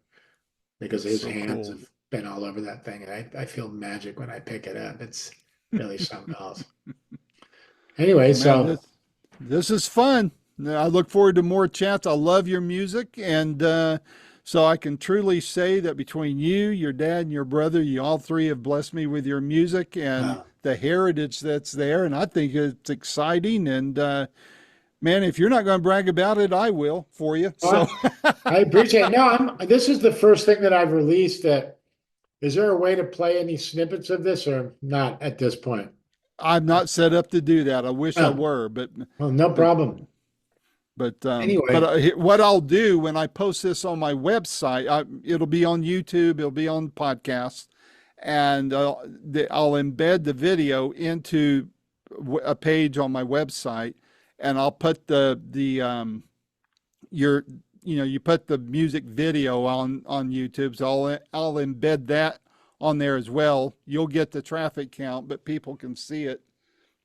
because his So hands cool. have been all over that thing. And I feel magic when I pick it up. It's really something else. Anyway, Well, man, so this is fun. I look forward to more chats. I love your music, and so I can truly say that between you, your dad, and your brother, you all three have blessed me with your music and uh, the heritage that's there. And I think it's exciting. And man, if you're not going to brag about it, I will for you. So I, I appreciate it. No, this is the first thing that I've released that is there a way to play any snippets of this or not at this point? I'm not set up to do that. I wish I Oh, were, well, no but problem. Anyway, what I'll do when I post this on my website, it'll be on YouTube, it'll be on podcasts, and I'll embed the video into a page on my website, and I'll put your you put the music video on YouTube, so I'll embed that on there as well. You'll get the traffic count, but people can see it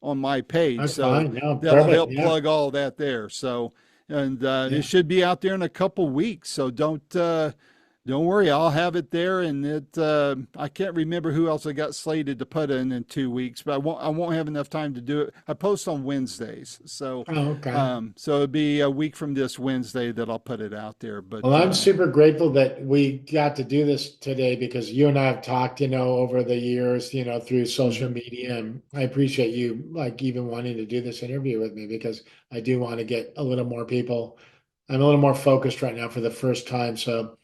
on my page. that's So fine. No, that'll perfect. help Yeah, plug all that there. So, and it yeah. should be out there in a couple weeks. So don't worry, I'll have it there. And I can't remember who else I got slated to put in 2 weeks, but I won't have enough time to do it. I post on Wednesdays. So, Oh, okay. so it'll be a week from this Wednesday that I'll put it out there. Well, But I'm super grateful that we got to do this today because you and I have talked, over the years, through social mhm. media. And I appreciate you like even wanting to do this interview with me because I do want to get a little more people. I'm a little more focused right now for the first time. So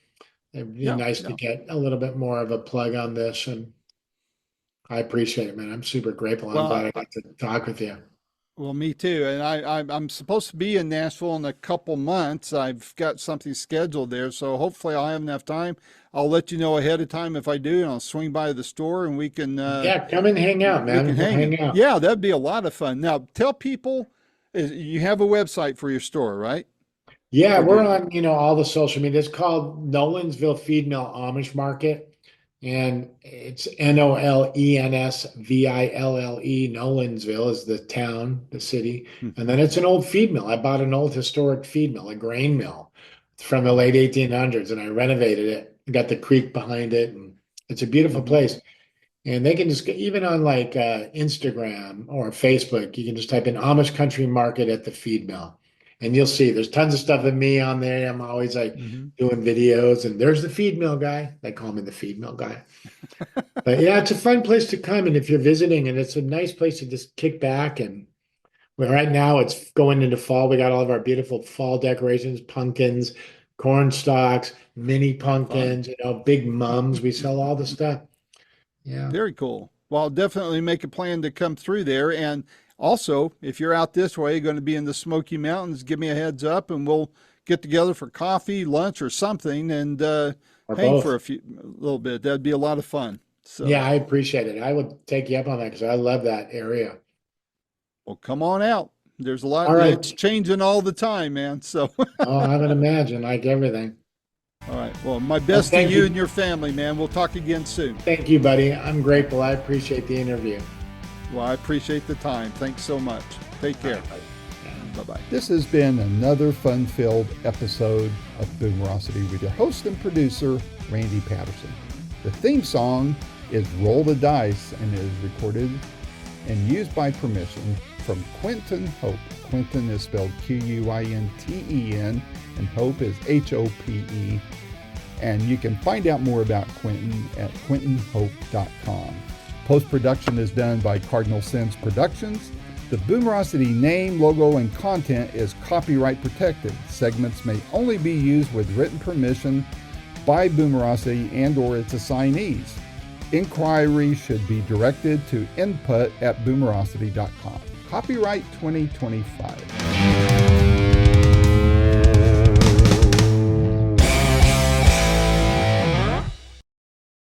it'd be Yeah, nice to yeah. get a little bit more of a plug on this. And I appreciate it, man. I'm super grateful. I'm glad Well, I got to talk with you. Well, me too. And I'm supposed to be in Nashville in a couple months. I've got something scheduled there, so hopefully I'll have enough time. I'll let you know ahead of time if I do, and I'll swing by the store and Yeah, come and hang out, we can man. We'll hang. And hang out. yeah, that'd be a lot of fun. Now, tell people you have a website for your store, right? Yeah, Or do we're you? on, all the social media. It's called Nolensville Feed Mill Amish Market, and it's Nolensville. Nolensville is the town, the city, and Mhm. then it's an old feed mill. I bought an old historic feed mill, a grain mill, from the late 1800s, and I renovated it. Got the creek behind it, and it's a beautiful Hmm. place. And they can just even on like Instagram or Facebook, you can just type in Amish Country Market at the feed mill, and you'll see there's tons of stuff of me on there. I'm always like Hmm. doing videos, and there's the feed mill guy. They call me the feed mill guy. But yeah, it's a fun place to come, and if you're visiting, and it's a nice place to just kick back. And well, right now it's going into fall. We got all of our beautiful fall decorations, pumpkins, corn stalks, mini Fun. pumpkins, big mums. We sell all the stuff. Yeah. Very cool. Well, I'll definitely make a plan to come through there. And also, if you're out this way, going to be in the Smoky Mountains, give me a heads up and we'll get together for coffee, lunch, or something and Or hang for both. a little bit. That'd be a lot of fun. Yeah, So, I appreciate it. I would take you up on that because I love that area. well, come on out. There's a lot, All it's right. changing all the time, man. So, Oh, I would imagine, like everything. all right. Well, my Well, best to thank you and you. your family, man. We'll talk again soon. Thank you, buddy. I'm grateful. I appreciate the interview. Well, I appreciate the time. Thanks so much. Take All care. right, buddy. Yeah. Bye bye. This has been another fun filled episode of Boomerocity with your host and producer, Randy Patterson. The theme song is Roll the Dice and is recorded and used by permission from Quinton Hope. Quinton is spelled Quinten, and Hope is Hope. And you can find out more about Quinton at quintonhope.com. Post-production is done by Cardinal Sins Productions. The Boomerocity name, logo, and content is copyright protected. Segments may only be used with written permission by Boomerocity and/or its assignees. Inquiry should be directed to input@boomerocity.com. Copyright 2025.